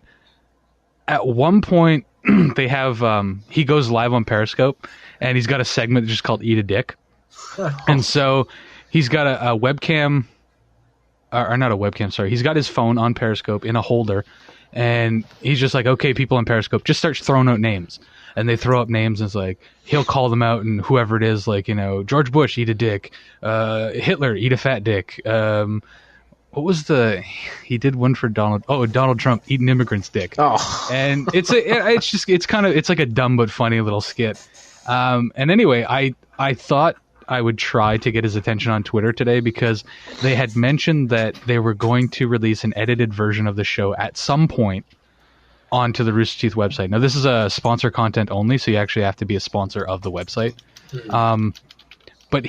at one point, they have, he goes live on Periscope, and he's got a segment just called Eat a Dick. And so he's got a webcam, or not a webcam, sorry. He's got his phone on Periscope in a holder, and he's just like, okay, people on Periscope, just starts throwing out names. And they throw up names, and it's like, he'll call them out, and whoever it is, like, George Bush, eat a dick. Hitler, eat a fat dick. What was he did one for Donald Trump, eat an immigrant's dick. Oh. And it's like a dumb but funny little skit. And anyway, I thought I would try to get his attention on Twitter today because they had mentioned that they were going to release an edited version of the show at some point onto the Rooster Teeth website. Now, this is a sponsor content only, so you actually have to be a sponsor of the website. but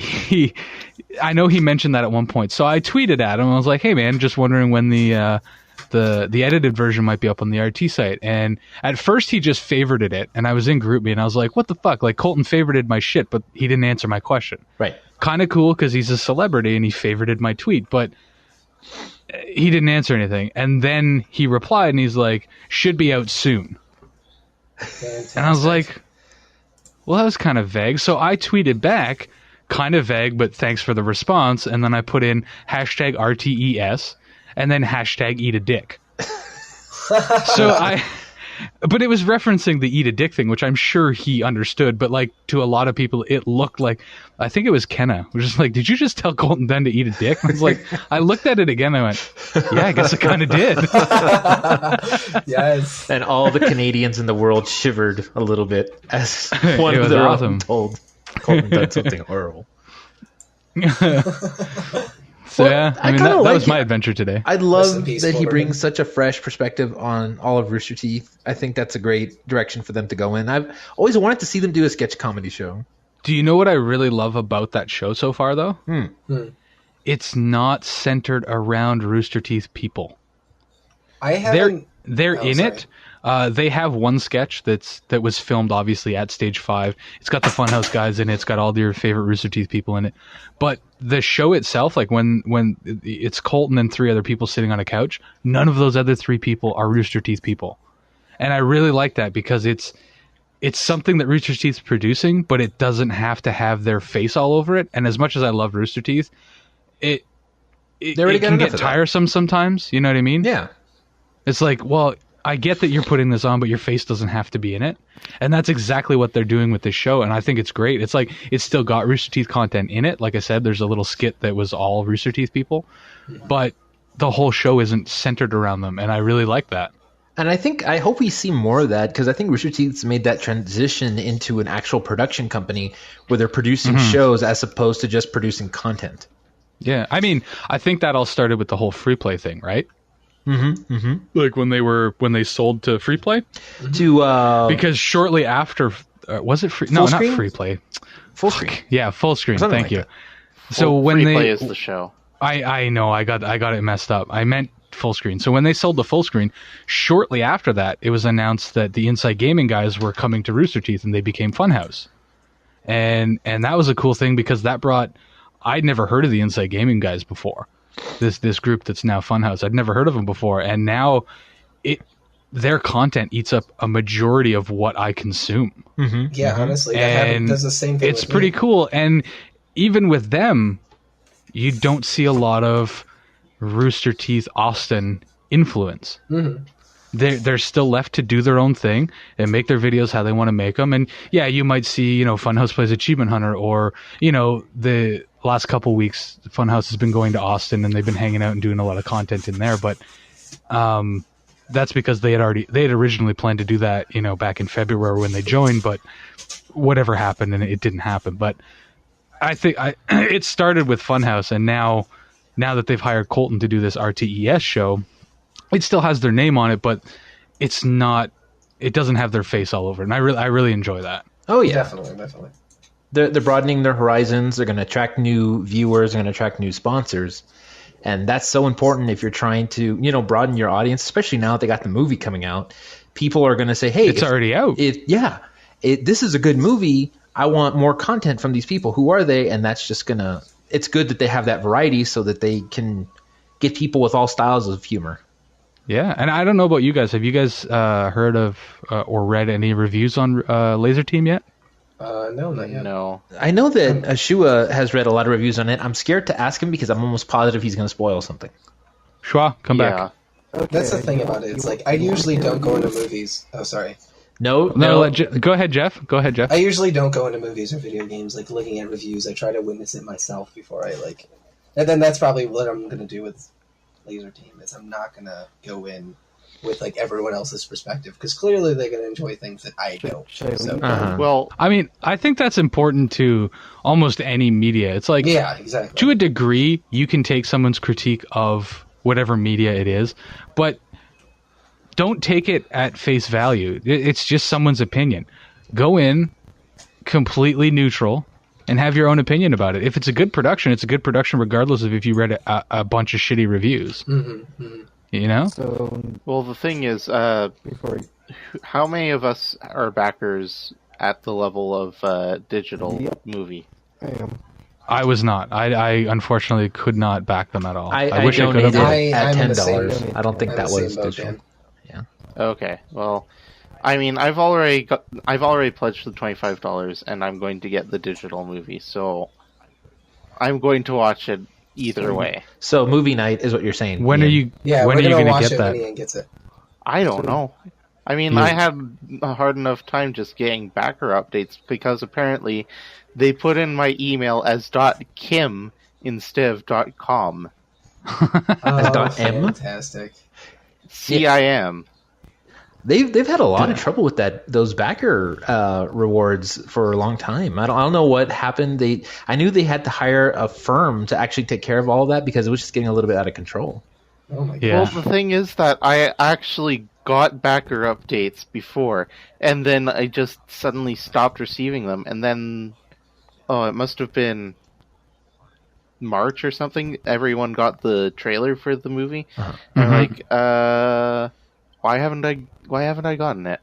I know he mentioned that at one point. So I tweeted at him. I was like, "Hey man, just wondering when the edited version might be up on the RT site." And at first he just favorited it, and I was in GroupMe, and I was like, "What the fuck?" Like Colton favorited my shit, but he didn't answer my question. Right. Kind of cool because he's a celebrity and he favorited my tweet, but he didn't answer anything. And then he replied, and he's like, "Should be out soon." Fantastic. And I was like, well, that was kind of vague. So I tweeted back, kind of vague, but thanks for the response. And then I put in hashtag RTES and then hashtag eat a dick. But it was referencing the eat a dick thing, which I'm sure he understood. But like to a lot of people, it looked like, I think it was Kenna, which is like, did you just tell Colton Ben to eat a dick? I was like, I looked at it again. I went, yeah, I guess I kind of did. Yes. And all the Canadians in the world shivered a little bit as one It of was their awesome. own told Colton done something horrible. So Well, yeah, I I mean, kinda that like was my it. adventure today. I Rest in love peace, that he Wolverine. brings such a fresh perspective on all of Rooster Teeth. I think that's a great direction for them to go in. I've always wanted to see them do a sketch comedy show. Do you know what I really love about that show so far, though? It's not centered around Rooster Teeth people. I haven't. They're Oh, in sorry. it. They have one sketch that was filmed obviously at Stage 5. It's got the Funhouse guys in it. It's got all your favorite Rooster Teeth people in it. But the show itself, like when it's Colton and 3 other people sitting on a couch, none of those other 3 people are Rooster Teeth people. And I really like that because it's something that Rooster Teeth's producing, but it doesn't have to have their face all over it. And as much as I love Rooster Teeth, it already got can enough get of that. tiresome sometimes. You know what I mean? Yeah. It's like, well, I get that you're putting this on, but your face doesn't have to be in it. And that's exactly what they're doing with this show. And I think it's great. It's like, it's still got Rooster Teeth content in it. Like I said, there's a little skit that was all Rooster Teeth people, but the whole show isn't centered around them. And I really like that. And I hope we see more of that because I think Rooster Teeth's made that transition into an actual production company where they're producing shows as opposed to just producing content. Yeah. I mean, I think that all started with the whole free play thing, right? Like when they sold to free play, To because shortly after, was it free? No, Full screen? not free play. full screen. Yeah, full screen. Something Thank like you. that. So Well, when Free they, Play is the show. I know I got it messed up. I meant full screen. So when they sold the full screen, shortly after that, it was announced that the Inside Gaming guys were coming to Rooster Teeth, and they became Funhouse. And that was a cool thing because that brought. I'd never heard of the Inside Gaming guys before. This group that's now Funhouse. I'd never heard of them before, and now their content eats up a majority of what I consume. Yeah, honestly, that And does the same thing. it's with pretty me. cool. And even with them, you don't see a lot of Rooster Teeth Austin influence. They're still left to do their own thing and make their videos how they want to make them. And yeah, you might see, Funhouse plays Achievement Hunter, or, the last couple weeks, Funhouse has been going to Austin and they've been hanging out and doing a lot of content in there. But that's because they had originally planned to do that, back in February when they joined, but whatever happened and it didn't happen. But I think it started with Funhouse, and now that they've hired Colton to do this RTES show, it still has their name on it, but it doesn't have their face all over it. And I really enjoy that. Oh yeah, Definitely. they're broadening their horizons. They're going to attract new viewers. They're going to attract new sponsors, and that's so important if you're trying to broaden your audience. Especially now that they got the movie coming out, people are going to say, "Hey, It's already out. This is a good movie. I want more content from these people. Who are they?" And that's just it's good that they have that variety so that they can get people with all styles of humor. Yeah, and I don't know about you guys. Have you guys heard of or read any reviews on Laser Team yet? No, not yet. No. I know that Shua has read a lot of reviews on it. I'm scared to ask him because I'm almost positive he's going to spoil something. Shua, come Yeah. back. Okay. That's the thing about it. It's like I usually don't go into movies. Oh, sorry. No. Go ahead, Jeff. I usually don't go into movies or video games like looking at reviews. I try to witness it myself before I like. And then that's probably what I'm gonna do with Laser Team. Is I'm not gonna go in with like everyone else's perspective because clearly they're gonna enjoy things that I don't. Should I So, leave? Uh-huh. Well, I mean, I think that's important to almost any media. It's like, yeah, exactly. to a degree, you can take someone's critique of whatever media it is, but don't take it at face value. It's just someone's opinion. Go in completely neutral, and have your own opinion about it. If it's a good production, it's a good production regardless of if you read a bunch of shitty reviews. You know? So Well, the thing is, before how many of us are backers at the level of digital Yep. movie? I am. I was not. I unfortunately could not back them at all. I wish I could have. donated but- at I'm in the same- $10. I don't think I'm that the was same boat, digital. Dan. Okay, well, I mean, I've already pledged the $25, and I'm going to get the digital movie, so I'm going to watch it either way. So movie night is what you're saying. When are Ian. you? Yeah, when we're are you gonna going watch to get it that? when Ian gets it. I don't know. I mean, Yeah. I had a hard enough time just getting backer updates because apparently they put in my email as .kim instead of .com. As .m? Fantastic. CIM. They've had a lot of trouble with those backer rewards for a long time. I don't know what happened. I knew they had to hire a firm to actually take care of all of that because it was just getting a little bit out of control. Oh my god. Yeah. Well, the thing is that I actually got backer updates before, and then I just suddenly stopped receiving them, and then, it must have been March or something. Everyone got the trailer for the movie, and I'm like, why haven't I gotten it?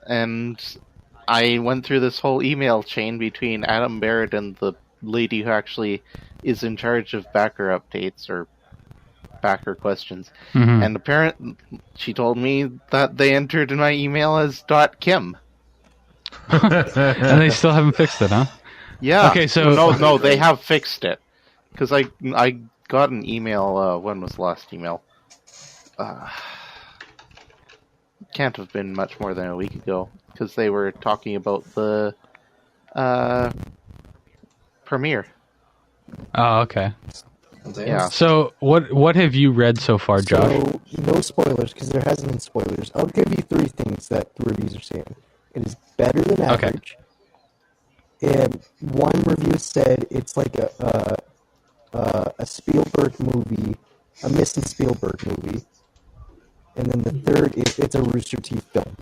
And I went through this whole email chain between Adam Barrett and the lady who actually is in charge of backer updates or backer questions. And apparently she told me that they entered in my email as .kim. And they still haven't fixed it, huh? Yeah. Okay, so- no, they have fixed it. Because I got an email, when was the last email? Can't have been much more than a week ago. Because they were talking about the premiere. Oh, okay. Damn. Yeah. So what have you read so far, Josh? So, no spoilers, because there hasn't been spoilers. I'll give you 3 things that the reviews are saying. It is better than Okay. average. And one review said it's like a Spielberg movie, a Mrs. Spielberg movie. And then the third is it's a Rooster Teeth film.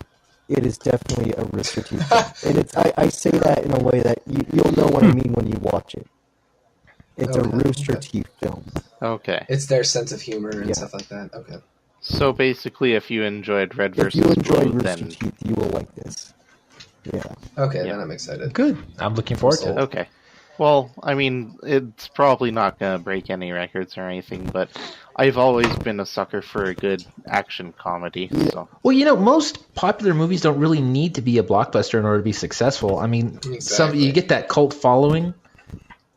It is definitely a Rooster Teeth film. And it's I say that in a way that you'll know what I mean when you watch it. It's a Okay. Rooster Teeth film. Okay. It's their sense of humor and Yeah. stuff like that. Okay. So basically, if you enjoyed Red If versus you enjoy Blue, Rooster then Teeth, you will like this. Yeah. Okay, Yeah. then I'm excited. Good. I'm looking forward to it. okay. Well, I mean, it's probably not going to break any records or anything, but I've always been a sucker for a good action comedy. So Well, most popular movies don't really need to be a blockbuster in order to be successful. I mean, Exactly. you get that cult following,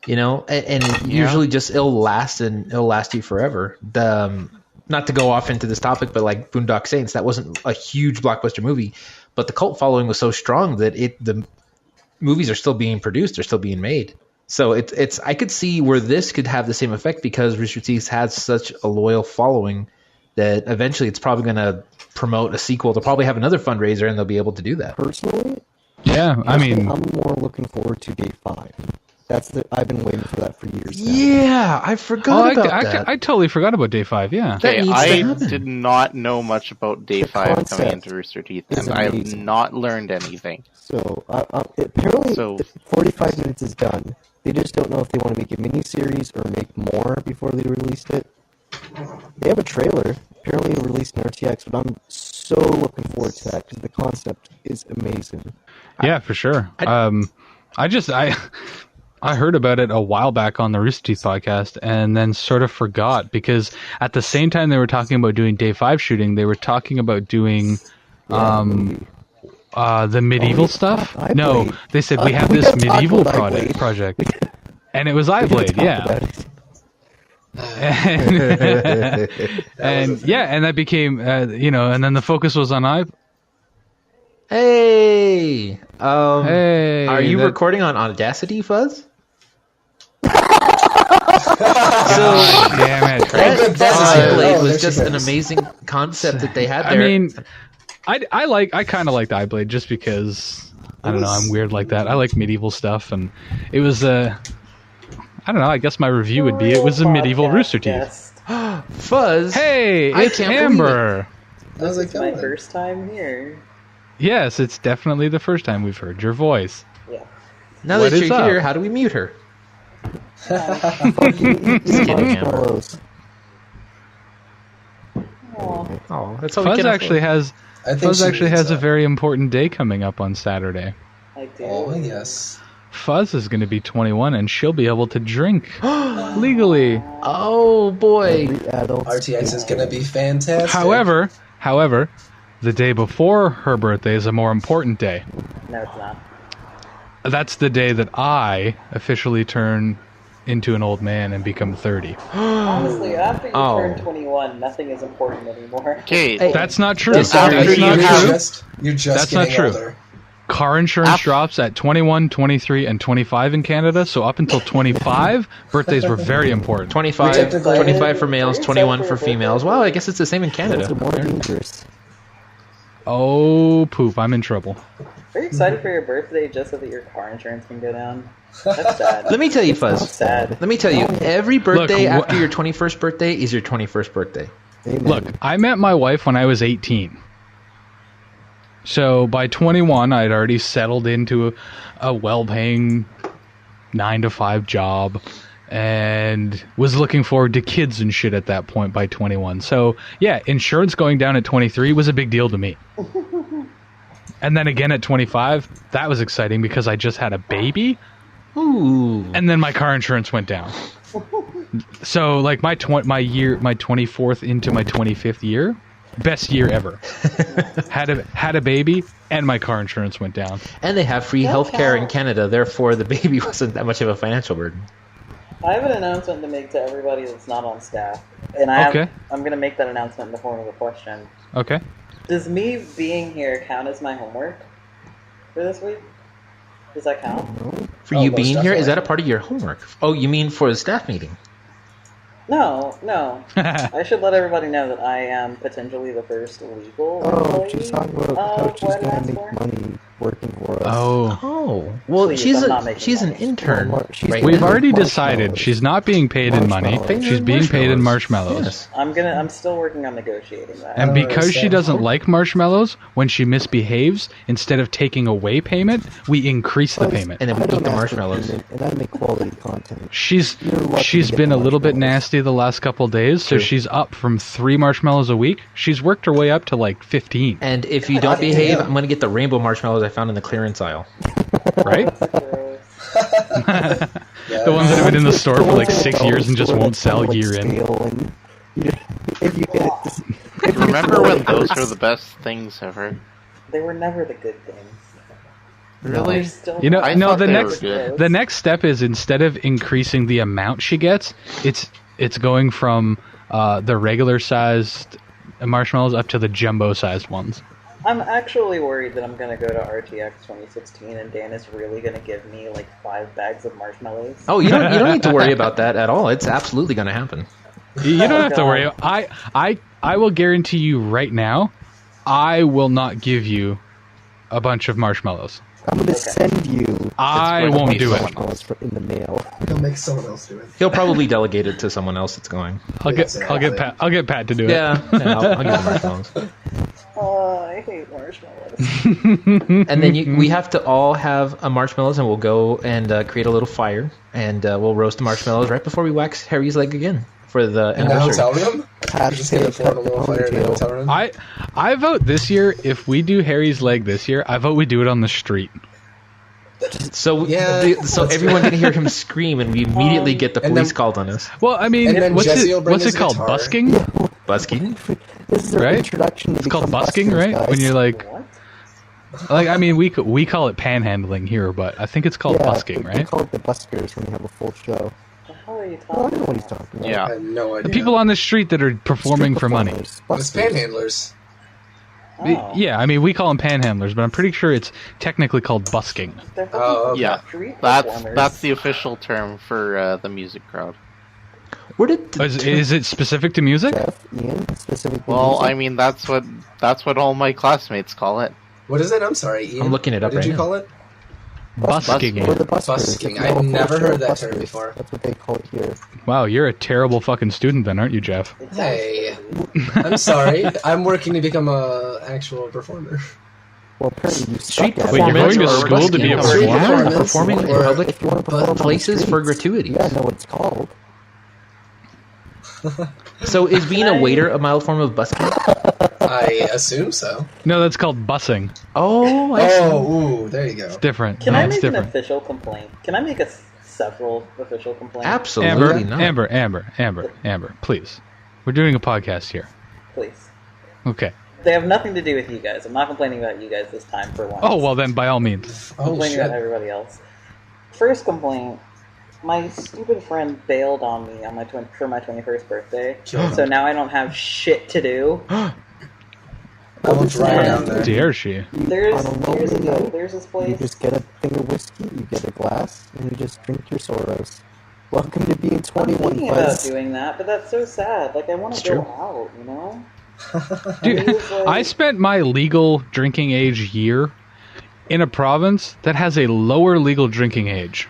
and usually just it'll last you forever. Not to go off into this topic, but like Boondock Saints, that wasn't a huge blockbuster movie, but the cult following was so strong that the movies are still being produced, they're still being made. So it's I could see where this could have the same effect because Rooster Teeth has such a loyal following that eventually it's probably going to promote a sequel. They'll probably have another fundraiser and they'll be able to do that. Personally, Yeah, I mean, I'm more looking forward to Day 5. I've been waiting for that for years now. Yeah, I forgot about that. I totally forgot about Day 5. Yeah. That okay, needs to I happen. did not know much about Day The 5 coming concept into Rooster Teeth, is and I have amazing. not learned anything. So apparently, So- 45 minutes is done. They just don't know if they want to make a miniseries or make more before they released it. They have a trailer, apparently released in RTX, but I'm so looking forward to that because the concept is amazing. Yeah, for sure. I heard about it a while back on the Rooster Teeth podcast and then sort of forgot because at the same time they were talking about doing Day 5 shooting, they were talking about doing Movie. the medieval Oh, stuff. iBlade. No, they said we have we this gotta talk medieval about iBlade. project. And it was We gotta iBlade, talk yeah. about it. And that became, and then the focus was on Hey, Hey, are you that- recording on Audacity, Fuzz? Damn it. That Oh, iBlade there was she just an goes. amazing concept that they had I there. mean, I kind of liked iBlade just because I don't know, I'm weird like that. I like medieval stuff, and it was I don't know. I guess my review would be it was a medieval Rooster Teeth. Fuzz. Hey, I it's can't believe Amber. How's it It's my going? first time here. Yes, it's definitely the first time we've heard your voice. Yeah. Now What that is you're up? here, how do we mute her? Fucking eat kidding, Amber. marshmallows. Aw. Oh, that's all we Fuzz can actually afford. has I think Fuzz she actually needs has a that. very important day coming up on Saturday. I do. Oh yes. Fuzz is going to be 21 and she'll be able to drink legally. Oh boy. Every adult. RTX is gonna be fantastic. However, the day before her birthday is a more important day. No, it's not. That's the day that I officially turn into an old man and become 30. Honestly, after you Oh. turn 21, nothing is important anymore. Okay, Hey, That's not true. Just That's after not you true. You're just That's not getting true. older. Car insurance drops at 21, 23, and 25 in Canada, so up until 25, birthdays were very important. 25, Technically- 25 for males, Very 21 excited for for your females. birthday. Well, I guess it's the same in Those are Canada. more dangerous. Oh, poop, I'm in trouble. Are you excited for your birthday just so that your car insurance can go down? That's sad. Let me tell you, That's Fuzz. sad. Let me tell you, every birthday Look, after your 21st birthday is your 21st birthday. Amen. Look, I met my wife when I was 18. So by 21, I'd already settled into a well-paying 9-to-5 job and was looking forward to kids and shit at that point by 21. So, yeah, insurance going down at 23 was a big deal to me. And then again at 25, that was exciting because I just had a baby, Ooh. and then my car insurance went down. So, like my 24th into my 25th year, best year ever. had a baby, and my car insurance went down. And they have free health care in Canada, therefore the baby wasn't that much of a financial burden. I have an announcement to make to everybody that's not on staff, and Okay. I'm going to make that announcement in the form of a question. Okay. Does me being here count as my homework for this week? Does that count? For Oh, you most being here, is definitely. that a part of your homework? Oh, you mean for the staff meeting? No. I should let everybody know that I am potentially the first legal Oh, employee she's talking about how of she's Web gonna Mass make Four. money working for us. Oh. Oh, well, Please, she's I'm not making she's an money. intern. Well, she's right We've now. already Marshmallows. decided she's not being paid in money. Marshmallows. She's being paid in marshmallows. Yes. I'm still working on negotiating that. And don't because she understand. doesn't like marshmallows, when she misbehaves, instead of taking away payment, we increase the payment. And then we I don't eat the ask for marshmallows. payment, and I make quality content. She's You're lucky she's to get been the a little bit marshmallows. nasty the last couple days, so True. she's up from 3 marshmallows a week. She's worked her way up to like 15, And if you don't God behave, damn. I'm going to get the rainbow marshmallows I found in the clearance aisle. right? Gross. Yeah, The ones that have been in the store for like The 6 years and just store won't that's sell like year in. stale and if you get it, remember when those were the best things ever? They were never the good things. Really? They're still You know, I no. thought The they were next good. the next step is instead of increasing the amount she gets, it's going from the regular sized marshmallows up to the jumbo sized ones. I'm actually worried that I'm gonna go to RTX 2016 and Dan is really gonna give me like 5 bags of marshmallows. Oh, you don't need to worry about that at all. It's absolutely going to happen. You don't have to God. worry. I will guarantee you right now, I will not give you a bunch of marshmallows. I'm gonna send you I going to won't be do it. marshmallows in the mail. He'll make someone else do it. He'll probably delegate it to someone else that's going. I'll get Pat to do it. Yeah, I'll give him marshmallows. Oh, I hate marshmallows. And then we have to all have marshmallows, and we'll go and create a little fire, and we'll roast the marshmallows right before we wax Harry's leg again for the In the anniversary. hotel room? You're just gonna Hashtag form a little fire in the hotel room? I vote this year, if we do Harry's leg this year, I vote we do it on the street. So Yeah, so that's everyone fair. can hear him scream, and we immediately get the And police then- called on us. Well, I mean, And then what's Jesse will bring it his called? guitar. Busking? Busking? This is our Right? introduction to It's called become busking, buskers, right? guys. When you're like, What? I mean, we call it panhandling here, but I think it's called busking, They right? call it the buskers when you have a full show. The hell are you Well, I talking know what he's about? talking about. Yeah. I have no idea. The people on the street that are performing for money. Performers, It's buskers. panhandlers. Oh. Yeah, I mean, we call them panhandlers, but I'm pretty sure it's technically called busking. They're fucking Oh, okay. Yeah, street that's performers. the official term for the music crowd. Where did Is it specific to music? Jeff, Ian, specifically. Well, music. I mean that's what all my classmates call it. What is it? I'm sorry, Ian. I'm looking it up What did right you now. call it? Busking. We're the buskers. Busking. It's I've all never full heard show that term buskers. before. That's what they call it here. Wow, you're a terrible fucking student then, aren't you, Jeff? It sounds Hey. crazy. I'm sorry. I'm working to become a actual performer. Well, apparently you Street suck at Wait, you're performance going to or school to be a busking, or performer? performing in Or public If you want to perform on the places for streets, gratuities. Yeah, I know what it's called. So is being a waiter a mild form of busking? I assume so. No, that's called busing. Oh, I see. Oh, ooh, there you go. It's different. Can No, I it's make an different. official complaint? Can I make several official complaints? Absolutely not. Amber, please. We're doing a podcast here. Please. Okay. They have nothing to do with you guys. I'm not complaining about you guys this time for once. Oh, well then, by all means. I'm Oh, complaining shit. about everybody else. First complaint. My stupid friend bailed on me on for my 21st birthday, so now I don't have shit to do. I will drive down there. Dare she? There's I don't know, years ago, maybe there's this You place. just get a thing of whiskey, you get a glass, and you just drink your sorrows. Welcome to being I'm 21, thinking about buzz. doing that, but that's so sad. Like, I want It's to go true. out, you know? Dude, And he was like- I spent my legal drinking age year in a province that has a lower legal drinking age.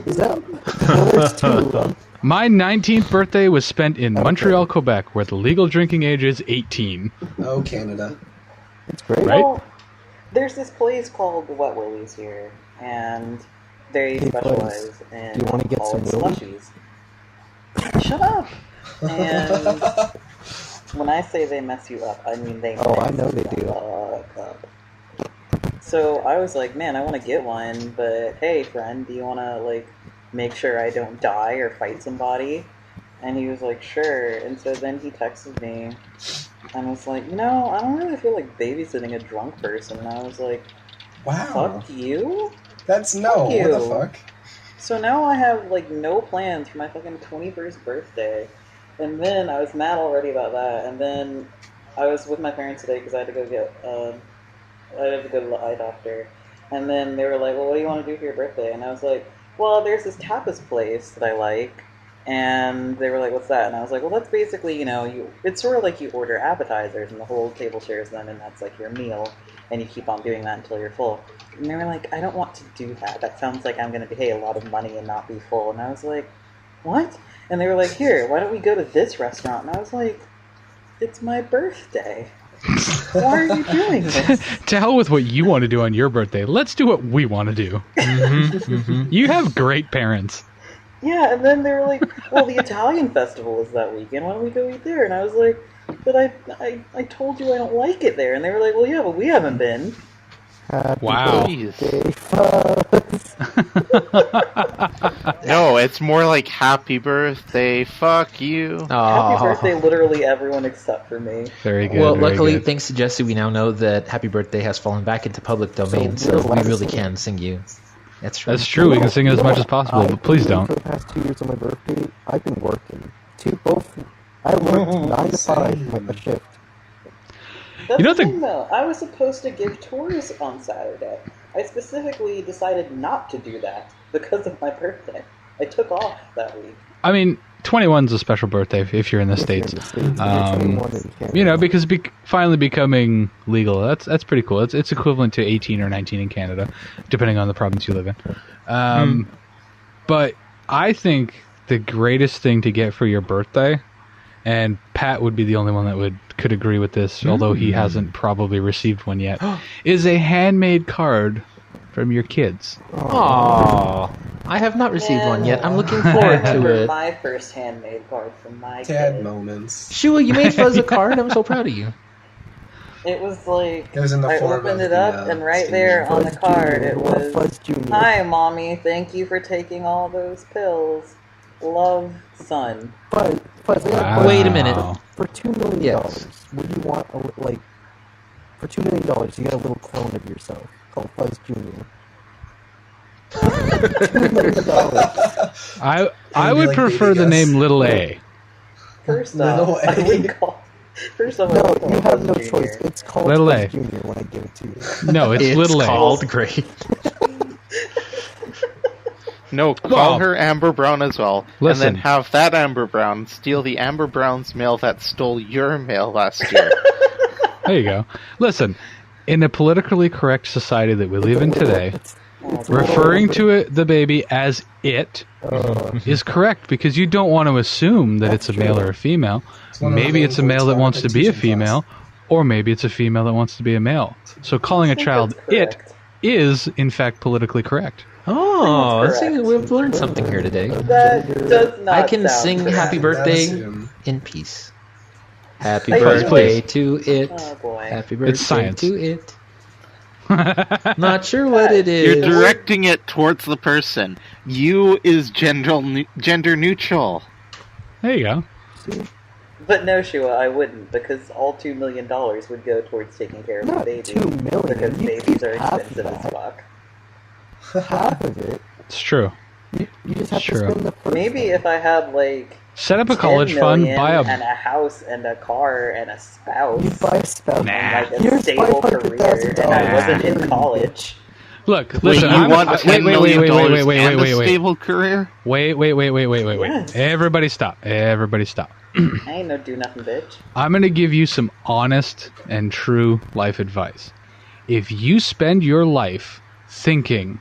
Is that? Well, there's two of them. My 19th birthday was spent in Montreal, Quebec, where the legal drinking age is 18. Oh, Canada. It's great. Right? Well, there's this place called the Wet Willies here, and they Hey, specialize in do you wanna get some alcoholic slushies. Shut up! And when I say they mess you up, I mean they Oh, mess I know they you do. up. So I was like, man, I want to get one, but hey, friend, do you want to like make sure I don't die or fight somebody? And he was like, sure. And so then he texted me, and was like, I don't really feel like babysitting a drunk person. And I was like, Wow. fuck you? That's no. Fuck What the you. fuck? So now I have like no plans for my fucking 21st birthday. And then I was mad already about that. And then I was with my parents today because I had to go get, I had to go to the eye doctor. And then they were like, well, what do you want to do for your birthday? And I was like, well, there's this tapas place that I like. And they were like, what's that? And I was like, well, that's basically, it's sort of like you order appetizers and the whole table shares them and that's like your meal. And you keep on doing that until you're full. And they were like, I don't want to do that. That sounds like I'm going to pay a lot of money and not be full. And I was like, what? And they were like, here, why don't we go to this restaurant? And I was like, it's my birthday. Why are you doing this? To hell with what you want to do on your birthday. Let's do what we want to do. You have great parents. Yeah, and then they were like, well, the Italian festival is that weekend. Why don't we go eat there? And I was like, but I told you I don't like it there. And they were like, well, yeah, but we haven't been. Happy Wow. birthday, Fuzz. No, it's more like happy birthday, fuck you. Happy birthday, literally everyone except for me. Very good. Well, very luckily, good. thanks to Jesse, we now know that Happy Birthday has fallen back into public domain, So so, we're we allowed to really sing it. can sing you. That's true. That's true. We can sing as much as possible, but please For don't. the past 2 years on my birthday, I've been working. I worked 9 to 5 with a shift. That's You know the the- thing, though. I was supposed to give tours on Saturday. I specifically decided not to do that because of my birthday. I took off that week. I mean, 21's a special birthday if you're in the States. Because finally becoming legal, that's pretty cool. It's equivalent to 18 or 19 in Canada, depending on the province you live in. But I think the greatest thing to get for your birthday, and Pat would be the only one that could agree with this, although he hasn't probably received one yet, is a handmade card from your kids. Aww. I have not received one yet. I'm looking I forward remember to it. my first handmade card from my Tad kid. moments. Shua, you made Fuzz a card. I'm so proud of you. It was like, It was in the I form opened of it up, the, and right Steam there Link. on the card it was, Fuzz Jr. hi, Mommy, thank you for taking all those pills. Love, son. Fuzz, I got a Wow. question. Wait a minute. For $2 million, Yes. would you want for $2 million, you get a little clone of yourself called Fuzz Jr. $2 million. I be would like prefer Baby the Gus. name Little A. First Little off, I A. would call. First off, I No, would call you have no Fuzz choice. Jr. It's called Little Fuzz A. Jr. when I give it to you. No, it's Little A. called Great. No, call Well, her Amber Brown as well. listen. And then have that Amber Brown steal the Amber Brown's mail that stole your mail last year. There you go. Listen, in a politically correct society that we live in today, referring to the baby as it is correct because you don't want to assume that it's a male or a female. one of Maybe the it's a male that main wants to be a teaching female, or maybe it's a female that wants to be a male. So calling a child it is, in fact, politically correct. Oh, That's see, correct. we've learned something here today. That does not I can sound sing correct. happy Not birthday assume. in peace. Happy Hey, birthday please. to it. Oh, boy. Happy birthday science. to it. Not sure what it You're is. directing it towards the person. You is gender neutral. There you go. But no, Shua, I wouldn't, because all $2 million would go towards taking care of the Not baby. $2 million. Because You babies are keep half of expensive as that. fuck. Half of it. It's true. You just have Sure. to spend the first Maybe one. if I had, like, Set up a 10 college fund, million buy and a house and a car and a You spouse buy a spouse. Nah. and, like, a Here's stable career, $500,000. and I wasn't in college. Look, Wait, listen. you I'm, want I- $10 wait, million wait, wait, wait, wait, and wait, a wait, stable career? wait. Yes. Everybody stop. Everybody stop. I ain't no do nothing, bitch. I'm going to give you some honest and true life advice. If you spend your life thinking,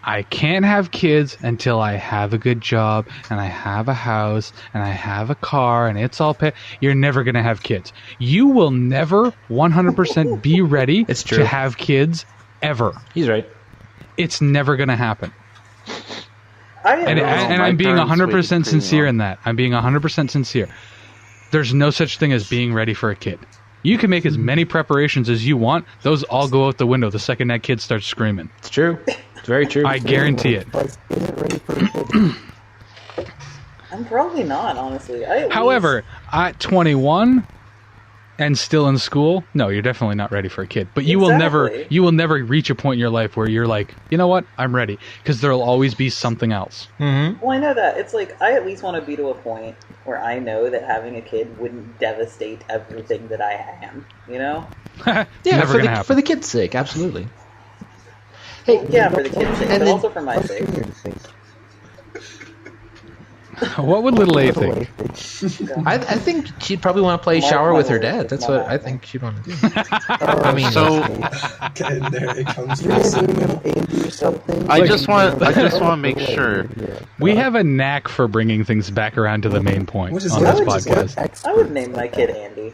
I can't have kids until I have a good job and I have a house and I have a car and it's all paid, you're never going to have kids. You will never 100% be ready It's true. to have kids ever. He's right. It's never going to happen. And know. My I'm being parents 100% waited sincere pretty long. in that. I'm being 100% sincere. There's no such thing as being ready for a kid. You can make as many preparations as you want. Those all go out the window the second that kid starts screaming. It's true. It's very true. I guarantee it. Buzz isn't ready for a kid. I'm probably not, honestly. However, at 21 and still in school, no, you're definitely not ready for a kid. But you will Exactly. never reach a point in your life where you're like, you know what, I'm ready, because there'll always be something else. Mm-hmm. Well, I know that. It's like, I at least want to be to a point where I know that having a kid wouldn't devastate everything that I am, you know? Yeah, Never for gonna the, happen. for the kid's sake, absolutely. Hey, Yeah, for the kid's sake, And but then- also for my What's sake. Junior think? What would little A Little think? A think. I think she'd probably want to play My shower with her mother dad. is That's not what I happy. think she'd want to do. I mean, So- And there it comes. You're naming him Andy or something. I just want to make Yeah. sure. We have a knack for bringing things back around to the main point Which is on good. this Which is podcast. I would name my kid Andy.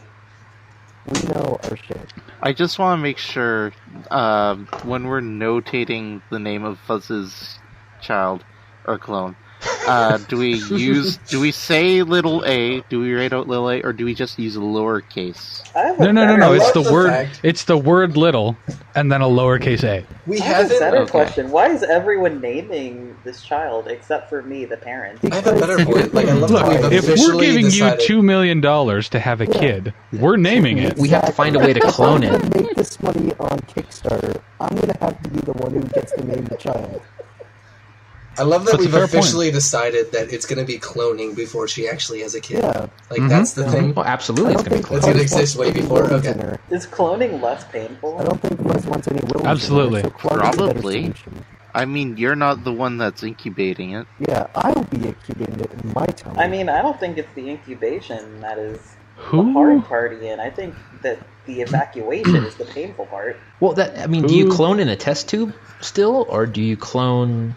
We know our shit. I just want to make sure when we're notating the name of Fuzz's child or clone, do we say little a? Do we write out little a, or do we just use a lowercase? I have a No. better- It's love the the word. fact- It's the word little, and then a lowercase a. We I have a haven't. better Okay. question. Why is everyone naming this child except for me, the parent? I have a better point. Like I love Look, how we've if we're officially giving you decided. $2 million to have a kid, we're naming it. We have to find a way to clone If I'm it. gonna make this money on Kickstarter, I'm gonna have to be the one who gets to name the child. I love that That's a we've fair officially decided that it's going to be cloning before she actually has a kid. Yeah. Like that's the thing. Well, absolutely, it's going to be That's clone. gonna exist way before. Wills Okay. in her. Is cloning less I painful? don't think Buzz wants any wills. in her, Absolutely. so clone is a better Probably. solution. I mean, you're not the one that's incubating it. Yeah, I'll be incubating it in my tummy. I mean, I don't think it's the incubation that is the Who? hard part, Ian. I think that the evacuation is the painful part. Well, that I mean, do you Who- clone in a test tube still, or do you clone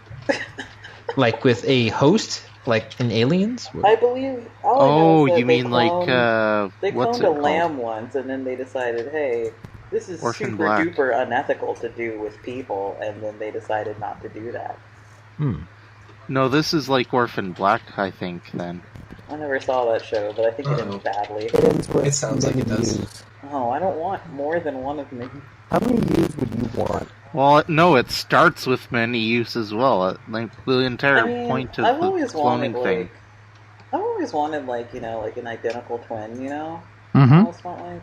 like with a host, like in Aliens? I believe. All I know Oh, is that you they mean cloned- like They what's cloned it a called? lamb once, and then they decided, hey, this is Orphan super Black. duper unethical to do with people, and then they decided not to do that. No, this is like Orphan Black, I think. Then I never saw that show, but I think it Uh-oh. ends badly. it ends with It sounds like many it does. views. Oh, I don't want more than one of me. How many views would you want? well, no, it starts with many use as well. Like the entire I mean, point of I've the always cloning wanted, thing. like, I've always wanted, like, you know, like an identical twin, you know? Mm-hmm. Almost want, like,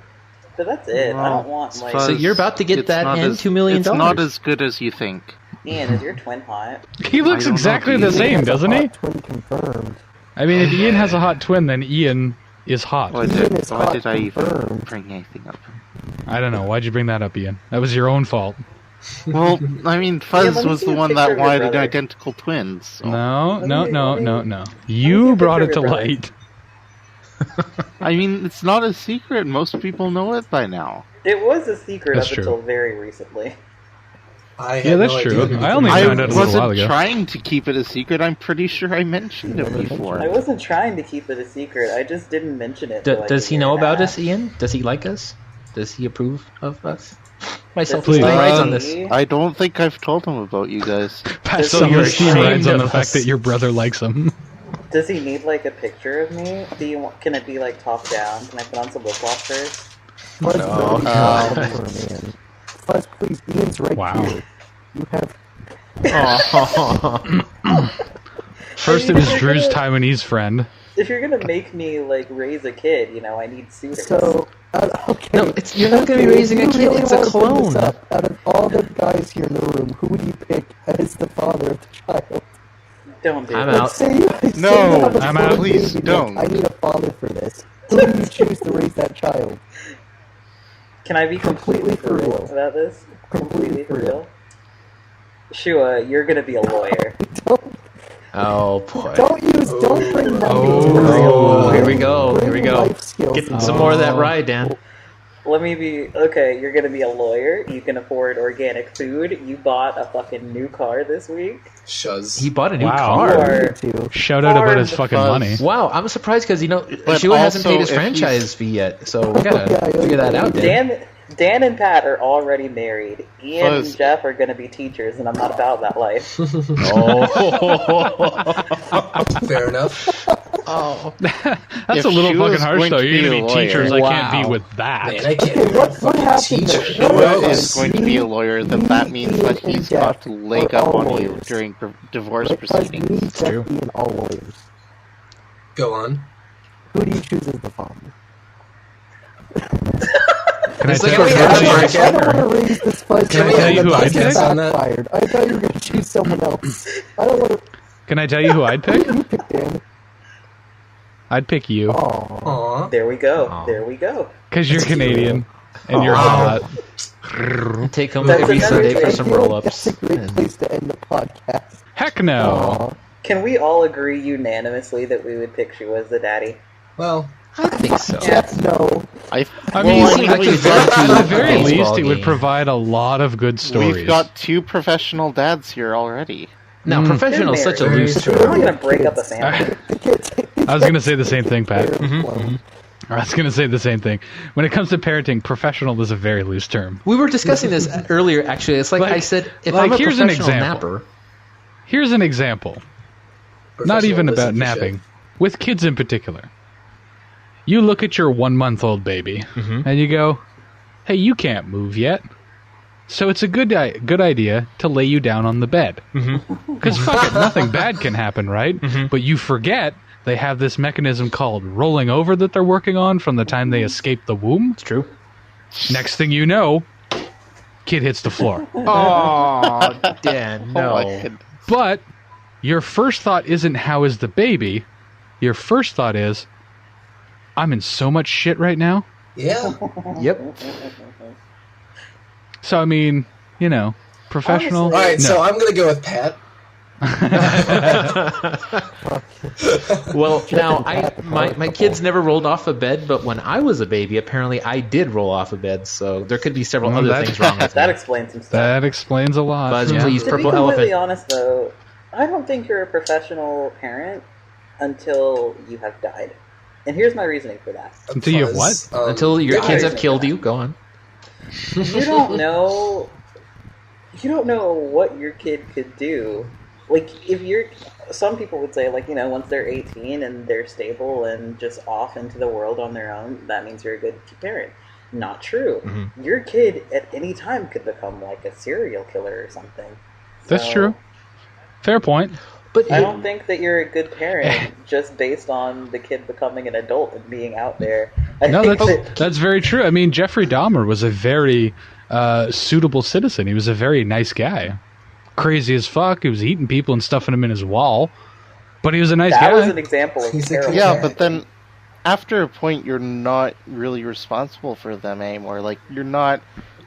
but that's it. I don't want, It's like, fuzz. So you're about to get It's that not and as- $2 million. It's not as good as you think. Ian, is your twin hot? He looks don't know exactly if the he- same, Has a doesn't he? hot Twin confirmed. I mean, if Ian has a hot twin, then Ian is hot. Why Ian did, is why hot did I even confirmed. bring anything up? I don't know. Why'd you bring that up, Ian? That was your own fault. Well, I mean, Fuzz let me was see the a one picture that of your wanted brother. identical twins. So. No. me You see a brought it picture to of your brother. light. I mean, it's not a secret. Most people know it by now. It was a secret That's up true. until very recently. I had Yeah, that's no true. idea. I only I found out a little while wasn't ago. trying to keep it a secret. I'm pretty sure I mentioned it I before. wasn't trying to keep it a secret. I just didn't mention it. for, like, Does a he year know and a about half. us, Ian? Does he like us? Does he approve of us? Myself Does he steam Please. rides like on this. me? I don't think I've told him about you guys. Pass So some you're steam ashamed rides on of the us. fact that your brother likes him. Does he need like a picture of me? Can it be like top down? Can I put on some lip gloss first? Fuzz, No. man. Fuzz, please, Ian's right Wow. here. You have. First, it was Drew's Taiwanese friend. If you're gonna make me like raise a kid, I need suitors. So, okay. No, you're not going to be raising a You kid. really It's a wanna bring this clone. up. Out of all the guys here in the room, who would you pick as the father of the child? Don't do I'm that. out. Say you No, have a I'm clone out. Please baby, don't. I need a father for this. Who do you choose to raise that child? Can I be completely for real about this? Completely for real? Shua, you're gonna be a lawyer. Oh, boy. Don't bring money Oh. into this. Oh, here we go. Bring Here we go. life skills Getting into some it. more of that ride, Dan. Let me be okay. You're gonna be a lawyer. You can afford organic food. You bought a fucking new car this week. Shuz. He bought a new Wow. car. Or- Me too. Shout out about his Hard fucking fuzz. money. Wow, I'm surprised because But Shua hasn't also, paid his if franchise fee yet, so we gotta Yeah, figure that out. Dan. Dan and Pat are already married. Ian Fuzz. and Jeff are gonna be teachers, and I'm not about that life. Fair enough. Oh, That's If a little she fucking was harsh, going though. to You're be gonna a be teachers. lawyer. I can't be Wow. with that. Man, I can't Okay, what happened teacher. there? Shua What is going to be a lawyer, then that Me, means Ian, that and he's Jeff got to leg are up all on you lawyers. during divorce Right, Fuzz, proceedings. me, Jeff, true. Ian, all lawyers. Go on. Who do you choose as the father? Can I It's like tell a you? reverse I version. don't want to raise this fuzz. Can I tell you who I'd pick? on that? Backfired. I thought you were going to choose someone else. I don't want to. Can I tell you who I'd pick? You pick Dan. I'd pick you Aw. Aw. There we go. Aw. There we go. because you're Canadian and you're Aw. hot. Take him That's every another Sunday thing. for I some feel like roll-ups. that's a great place to end the podcast. Heck no. Aw. Can we all agree unanimously that we would pick Shua as the daddy? Well, I think so. Jeff, no. I Well, mean, I seem like at you've the been to at the very a least, baseball it would game. provide a lot of good stories. we've got two professional dads here already. Now, professional is such a Very loose true. I'm term. not gonna break up a family. The kids. I was going to say the same thing, Pat. Mm-hmm. I was going to say the same thing. When it comes to parenting, professional is a very loose term. We were discussing this earlier, actually. It's like, Like- I said, if like, I'm a here's an professional example. napper, Here's an example. Not even professional about listenership. napping. With kids in particular. You look at your 1-month-old baby and you go, hey, you can't move yet. So it's a good idea to lay you down on the bed. Because fuck it, nothing bad can happen, right? But you forget they have this mechanism called rolling over that they're working on from the time they escape the womb. it's true. Next thing you know, kid hits the floor. Oh, Dan, Oh my goodness. But your first thought isn't how is the baby. Your first thought is, I'm in so much shit right now. Yeah. Yep. So I mean, professional. All right, No. so I'm gonna go with Pat. Well, now, my kids never rolled off a bed, but when I was a baby, apparently I did roll off a bed, so there could be several Well, other that- things wrong with That me. explains some stuff. That explains a lot. Buzz, yeah. please, To be purple completely elephant. honest, though, I don't think you're a professional parent until you have died. And here's my reasoning for that. Until you have Fuzz, Until your kids guys, have killed you, go on. You don't know. You don't know what your kid could do. Like, if you're. Some people would say, like, once they're 18 and they're stable and just off into the world on their own, that means you're a good parent. Not true. Mhm. Your kid at any time could become, like, a serial killer or something. That's So, true. Fair point. But I don't think that you're a good parent just based on the kid becoming an adult and being out there. I No, think that's very true. I mean, Jeffrey Dahmer was a very suitable citizen. He was a very nice guy. Crazy as fuck. He was eating people and stuffing them in his wall. But he was a nice that guy. was an example of He's a terrible. good Yeah, Yeah. but then after a point, you're not really responsible for them anymore. Like, you're not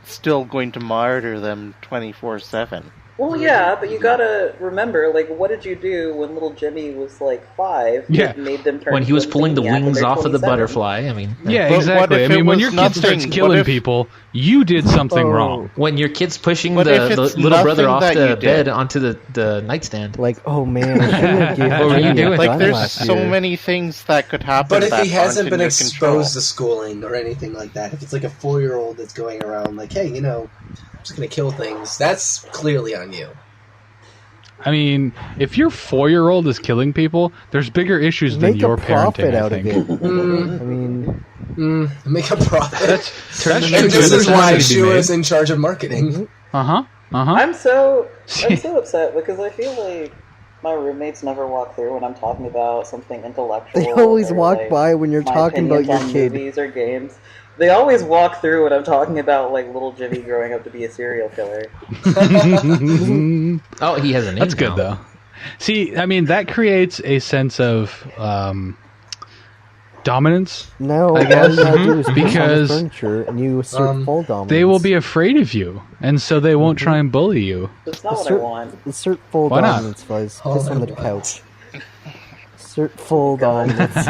still going to monitor them 24/7. Well, yeah, but you gotta remember, like, what did you do when little Jimmy was like 5? Yeah. That made them turn When he was into a pulling the maniac when wings they're off of the 27. butterfly, I mean, Yeah, But exactly. what if I mean, it when was your kid starts nothing? killing What if- people, you did something Oh. wrong. when your kid's pushing What the if it's little brother nothing off that the you bed did? onto the nightstand. Like, oh man, I shouldn't have given What were you Jimmy a doing? Like, gun there's last so year. many things that could happen. But if that he hasn't aren't been in your control. exposed to schooling or anything like that, if it's like a 4-year-old that's going around like, hey, I'm just going to kill things, that's clearly on you. I mean, if your 4-year-old is killing people, there's bigger issues than Make your a profit parenting, I out of think. it. I mean, Make a profit. That's and true. this There's is why money to be Shua is made. in charge of marketing. Uh-huh. I'm so upset because I feel like my roommates never walk through when I'm talking about something intellectual. they always or, walk like, by when you're my talking about opinions your on kid. movies or games. They always walk through when I'm talking about like little Jimmy growing up to be a serial killer. Oh, he has a name. That's good, now. though. See, I mean, that creates a sense of dominance. No, I guess. all you gotta do is piss on the Because furniture and you assert full dominance. They will be afraid of you, and so they won't try and bully you. That's not what I assert, want. assert full Why not? dominance, Fuzz. All Piss I on the want. couch. Assert full dominance.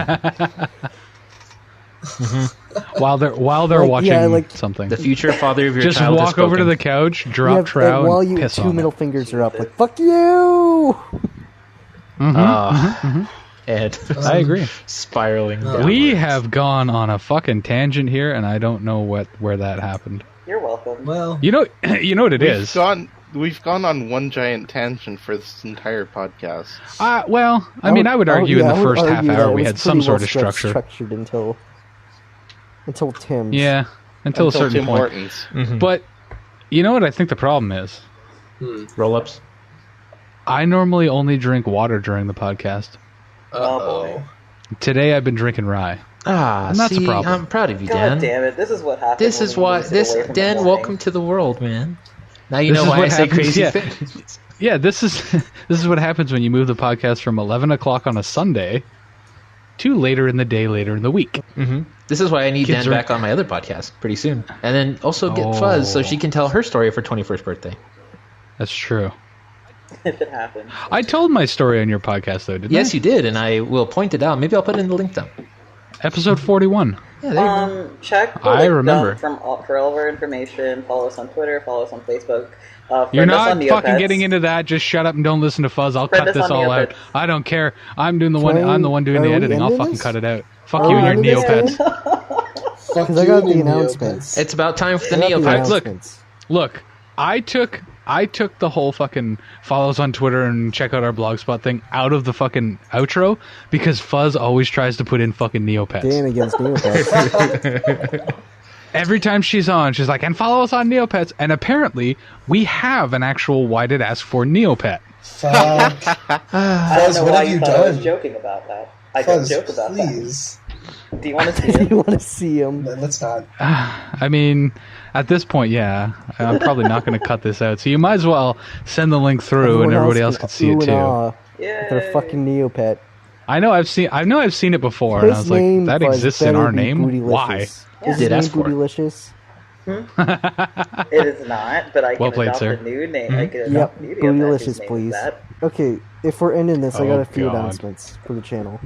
While they're Like, watching yeah, like- something. The future father of your Just child. walk has over to the spoken. couch, You drop have- trow, and while and you piss two on middle it. fingers are up, like fuck you. Ed, I agree. spiraling. We downwards. have gone on a fucking tangent here, and I don't know where that happened. You're welcome. Well, You know what it is. We've gone on one giant tangent for this entire podcast. Well, I mean, I would argue in the first half argue that hour it we was had some pretty sort well of structure. structured until Tim's. Yeah, until a certain Tim point. Hortons. But you know what I think the problem is? Roll-ups. I normally only drink water during the podcast. Oh boy. Today I've been drinking rye. Ah, that's a see, problem. I'm proud of you, God Dan. damn it! This is what happens. This when is we why. lose it This away from the Dan, morning. welcome to the world, man. Now you This know is why what I say happens, crazy yeah. things. Yeah, this is what happens when you move the podcast from 11 o'clock on a Sunday to later in the day, later in the week. This is why I need Kids Dan are- back on my other podcast pretty soon, and then also get Fuzz so she can tell her story of her 21st birthday. That's true. If it happens. I told my story on your podcast, though, didn't Yes, I? you did, and I will point it out. Maybe I'll put it in the link down. Episode 41. Yeah, there you go. Check the I link remember. down for all of our information. Follow us on Twitter. Follow us on Facebook. You're Friend us not on fucking Neopets. getting into that. Just shut up and don't listen to Fuzz. I'll Friend cut us this on all out. Neopets. I don't care. I'm the one doing Are the we editing. I'll ending fucking this? cut it out. Fuck Are you we and your ending this Neopets. fuck Because I you got and the your announcements. It's about time for the I got the Neopets. Look. announcements. Look, I took the whole fucking follow us on Twitter and check out our blogspot thing out of the fucking outro because Fuzz always tries to put in fucking Neopets. Dan against Neopets. Every time she's on, she's like, and follow us on Neopets. And apparently, we have an actual Why Did Ask For Neopet. Fuck. I don't Fuzz, know what why have you you thought I was done? joking about that. I don't Fuzz, joke about please. that. Do you want to see you it? want to see him? Let's not. I mean, at this point, yeah. I'm probably not going to cut this out. So you might as well send the link through and everybody else can can see ooh it and too. ah Yeah. with their fucking Neopet. I know I've seen it before, and I His was like, name that was exists in better our be name? Why? Bootylicious. Yeah. Is his Did name ask for it. Bootylicious? It is not, but I can Well played, adopt sir. a new name. I can Yep, adopt a new Neopet whose Bootylicious, name is please. that. Okay, if we're ending this, I got Oh, a few God. announcements for the channel.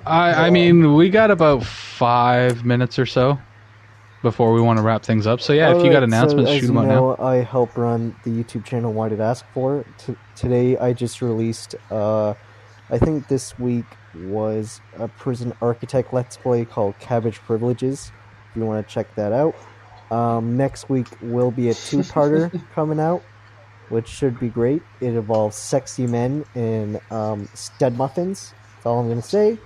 I mean, we got about 5 minutes or so before we want to wrap things up. So yeah, if you got Alright, announcements, so, shoot as them you out now. know, I help run the YouTube channel Why Did Ask For. Today I just released, I think this week was a prison architect let's play called Cabbage Privileges, if you want to check that out. Next week will be a two-parter coming out, which should be great. It involves sexy men and stud muffins. That's all I'm going to say.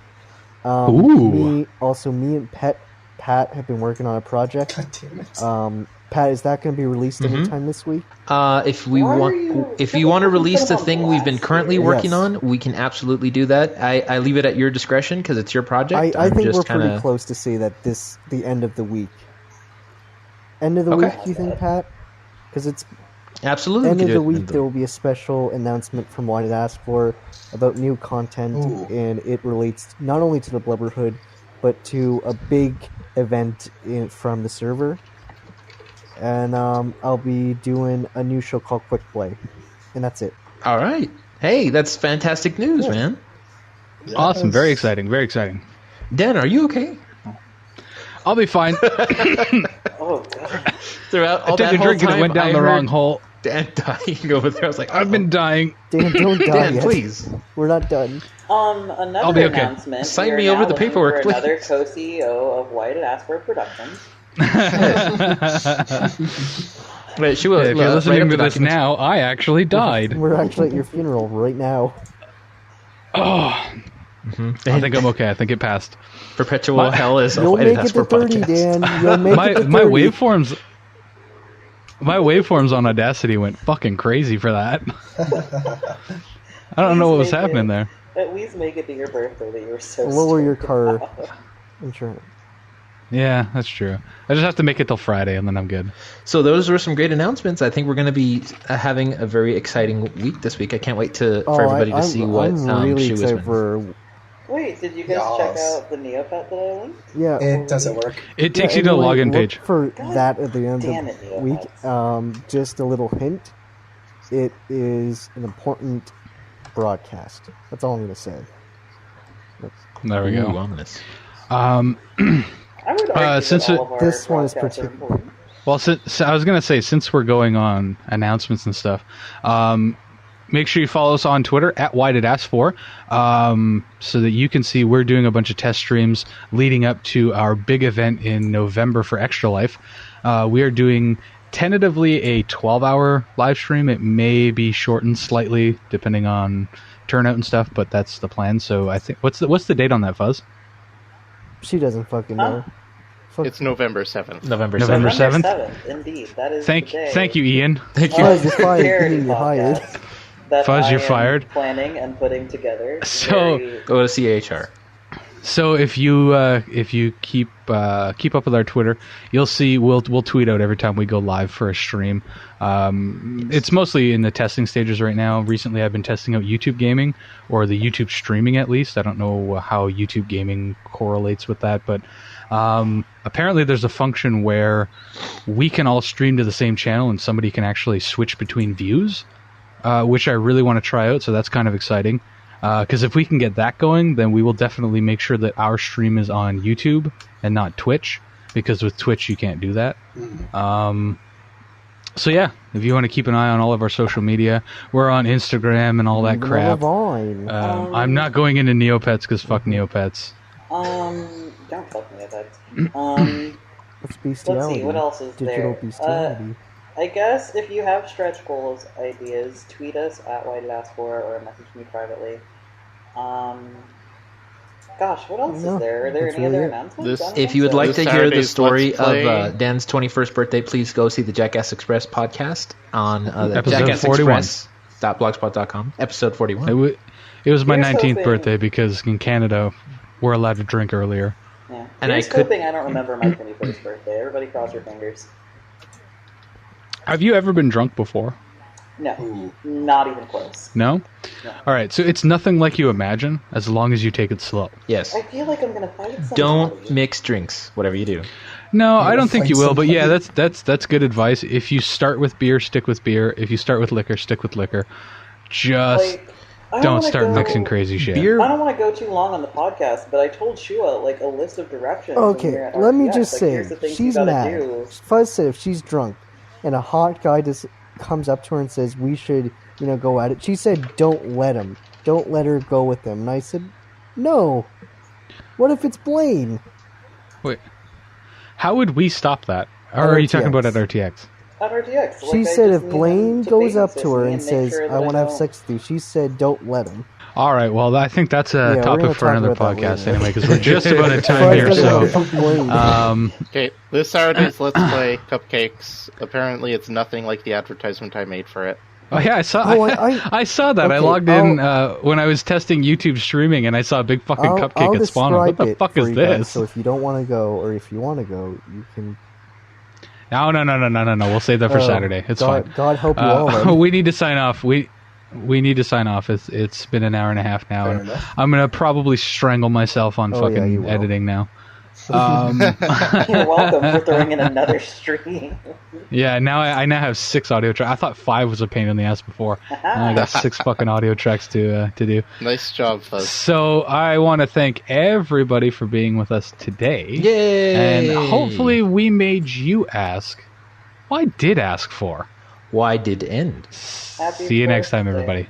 Ooh. Me and Pat have been working on a project. God damn it. Pat, is that going to be released anytime this week? If you want to release the thing we've been currently working Yes. on, we can absolutely do that. I leave it at your discretion because it's your project. I I'm think just we're pretty kinda- close to say that the end of the week. End of the Okay. week, do you think, Pat? Because it's Absolutely. end we of can the do it. week. There will be a special announcement from Why Did Ask For about new content, Ooh. and it relates not only to the Blubberhood, but to a big event from the server. and I'll be doing a new show called Quick Play, and that's it. All right. Hey, that's fantastic news, man. Awesome. Very exciting. Very exciting. Dan, are you okay? I'll be fine. Oh god. Throughout all I took that a whole drink and it time, went down I the heard wrong hole. Dan dying over there. I was like, I've been dying. Dan, don't die Dan, yet. please. We're not done. Another I'll be okay. announcement. Sign We are me over now the looking paperwork, for another please. co-CEO of White Asper Productions. Wait, Shua, If you're write listening up to the this documents. now, I actually died. We're actually at your funeral right now. Oh, I think I'm okay. I think it passed. Perpetual hell is a You'll White make it Asper to 30, podcast. Dan. You'll make it to 30. My waveforms on Audacity went fucking crazy for that. I don't know what was happening there. At least make it to your birthday that you were so Lower your stoked car about. insurance. Yeah, that's true. I just have to make it till Friday and then I'm good. So those were some great announcements. I think we're going to be having a very exciting week this week. I can't wait for everybody to see what I'm really Shua's excited been. for. Wait, did you guys check out the Neopet that I linked? Yeah, It doesn't work. It takes you and to the really login look page. for God that at the end damn of it, the week. Neopets. Just a little hint. It is an important broadcast. That's all I'm going to say. There we Ooh, go. ominous. I would argue since that all of our this one is broadcasts are particular. important. Well, so I was going to say, since we're going on announcements and stuff, make sure you follow us on Twitter at WhyDidAsk4, so that you can see we're doing a bunch of test streams leading up to our big event in November for Extra Life. We are doing tentatively a 12-hour live stream. It may be shortened slightly depending on turnout and stuff, but that's the plan. So I think what's the date on that, Fuzz? She doesn't fucking know. Fuck. It's November 7th. November November 7th. 7th? Indeed, that is Thank the day. you, Ian. Thank you. Fuzz, you're fired. Charity Ian, you're hired. podcast that Fuzz, I you're am fired. Planning and putting together. So- Very- Go to CHR. So if you keep up with our Twitter, you'll see we'll tweet out every time we go live for a stream. It's mostly in the testing stages right now. Recently, I've been testing out YouTube gaming, or the YouTube streaming at least. I don't know how YouTube gaming correlates with that, but apparently there's a function where we can all stream to the same channel and somebody can actually switch between views, which I really want to try out. So that's kind of exciting. Because if we can get that going, then we will definitely make sure that our stream is on YouTube and not Twitch, because with Twitch you can't do that. So yeah, if you want to keep an eye on all of our social media, we're on Instagram and all that crap. Vine. I'm not going into Neopets because fuck Neopets. don't fuck me with that. That's bestiality. Let's see, what else is Digital there? bestiality. I guess if you have stretch goals ideas, tweet us at WhyDidAsk4 or message me privately. Gosh, what else No, is there? Are there that's any really other it. announcements? I don't If think you would so. like to This hear the Saturday's story Let's Play. of Dan's 21st birthday, please go see the Jackass Express podcast on the Episode 41. jackassexpress.blogspot.com, episode 41. It was my Here's 19th hoping- birthday because in Canada we're allowed to drink earlier. Yeah. And Here's I could- hoping I don't remember my 21st birthday. Everybody cross your fingers. Have you ever been drunk before? No, Ooh. not even close. No? No. All right, so it's nothing like you imagine as long as you take it slow. Yes. I feel like I'm gonna fight somebody. Don't mix drinks, whatever you do. No, I gonna don't think fight you will, but yeah, somebody. that's good advice. If you start with beer, stick with beer. If you start with liquor, stick with liquor. Just Like, I don't wanna start go- mixing crazy shit. Beer, I don't want to go too long on the podcast, but I told Shua like a list of directions. when we Okay, were at let me RTX. just Like, say, here's the things she's you gotta mad. do. Fuzz said if she's drunk and a hot guy just comes up to her and says we should, go at it, she said don't let him. Don't let her go with him. And I said, no. What if it's Blaine? Wait, how would we stop that? Or At are you talking RTX. about at RTX? At RTX. She like, I said just if need Blaine him to goes up babysit to her me and make says, sure that I want to have don't- sex with you, she said don't let him. All right, well, I think that's a Yeah, we're gonna topic for talk another about that podcast later. anyway, because we're just about at time Fuzz here. doesn't want to So, fuck Blaine. Okay, this Saturday's Let's Play Cupcakes. Apparently, it's nothing like the advertisement I made for it. oh yeah, I saw. Oh, I saw that. I okay, logged in when I was testing YouTube streaming, and I saw a big fucking I'll cupcake at spawn. What describe the it fuck for is you guys, this? so if you don't want to go, or if you want to go, you can. No. We'll save that for Oh, Saturday. It's God, fine. God help you all. then. We need to sign off. We need to sign off. It's been an hour and a half now, Fair and enough. I'm gonna probably strangle myself on Oh, yeah, fucking you will. editing now. You're welcome for throwing in another stream. Yeah, now I now have 6 audio tracks. I thought 5 was a pain in the ass before. Now I got 6 fucking audio tracks to do. Nice job, Fuzz. So I want to thank everybody for being with us today. Yay! And hopefully we made you ask. Well, I did ask for. Why did end? Happy See you next time, birthday. everybody.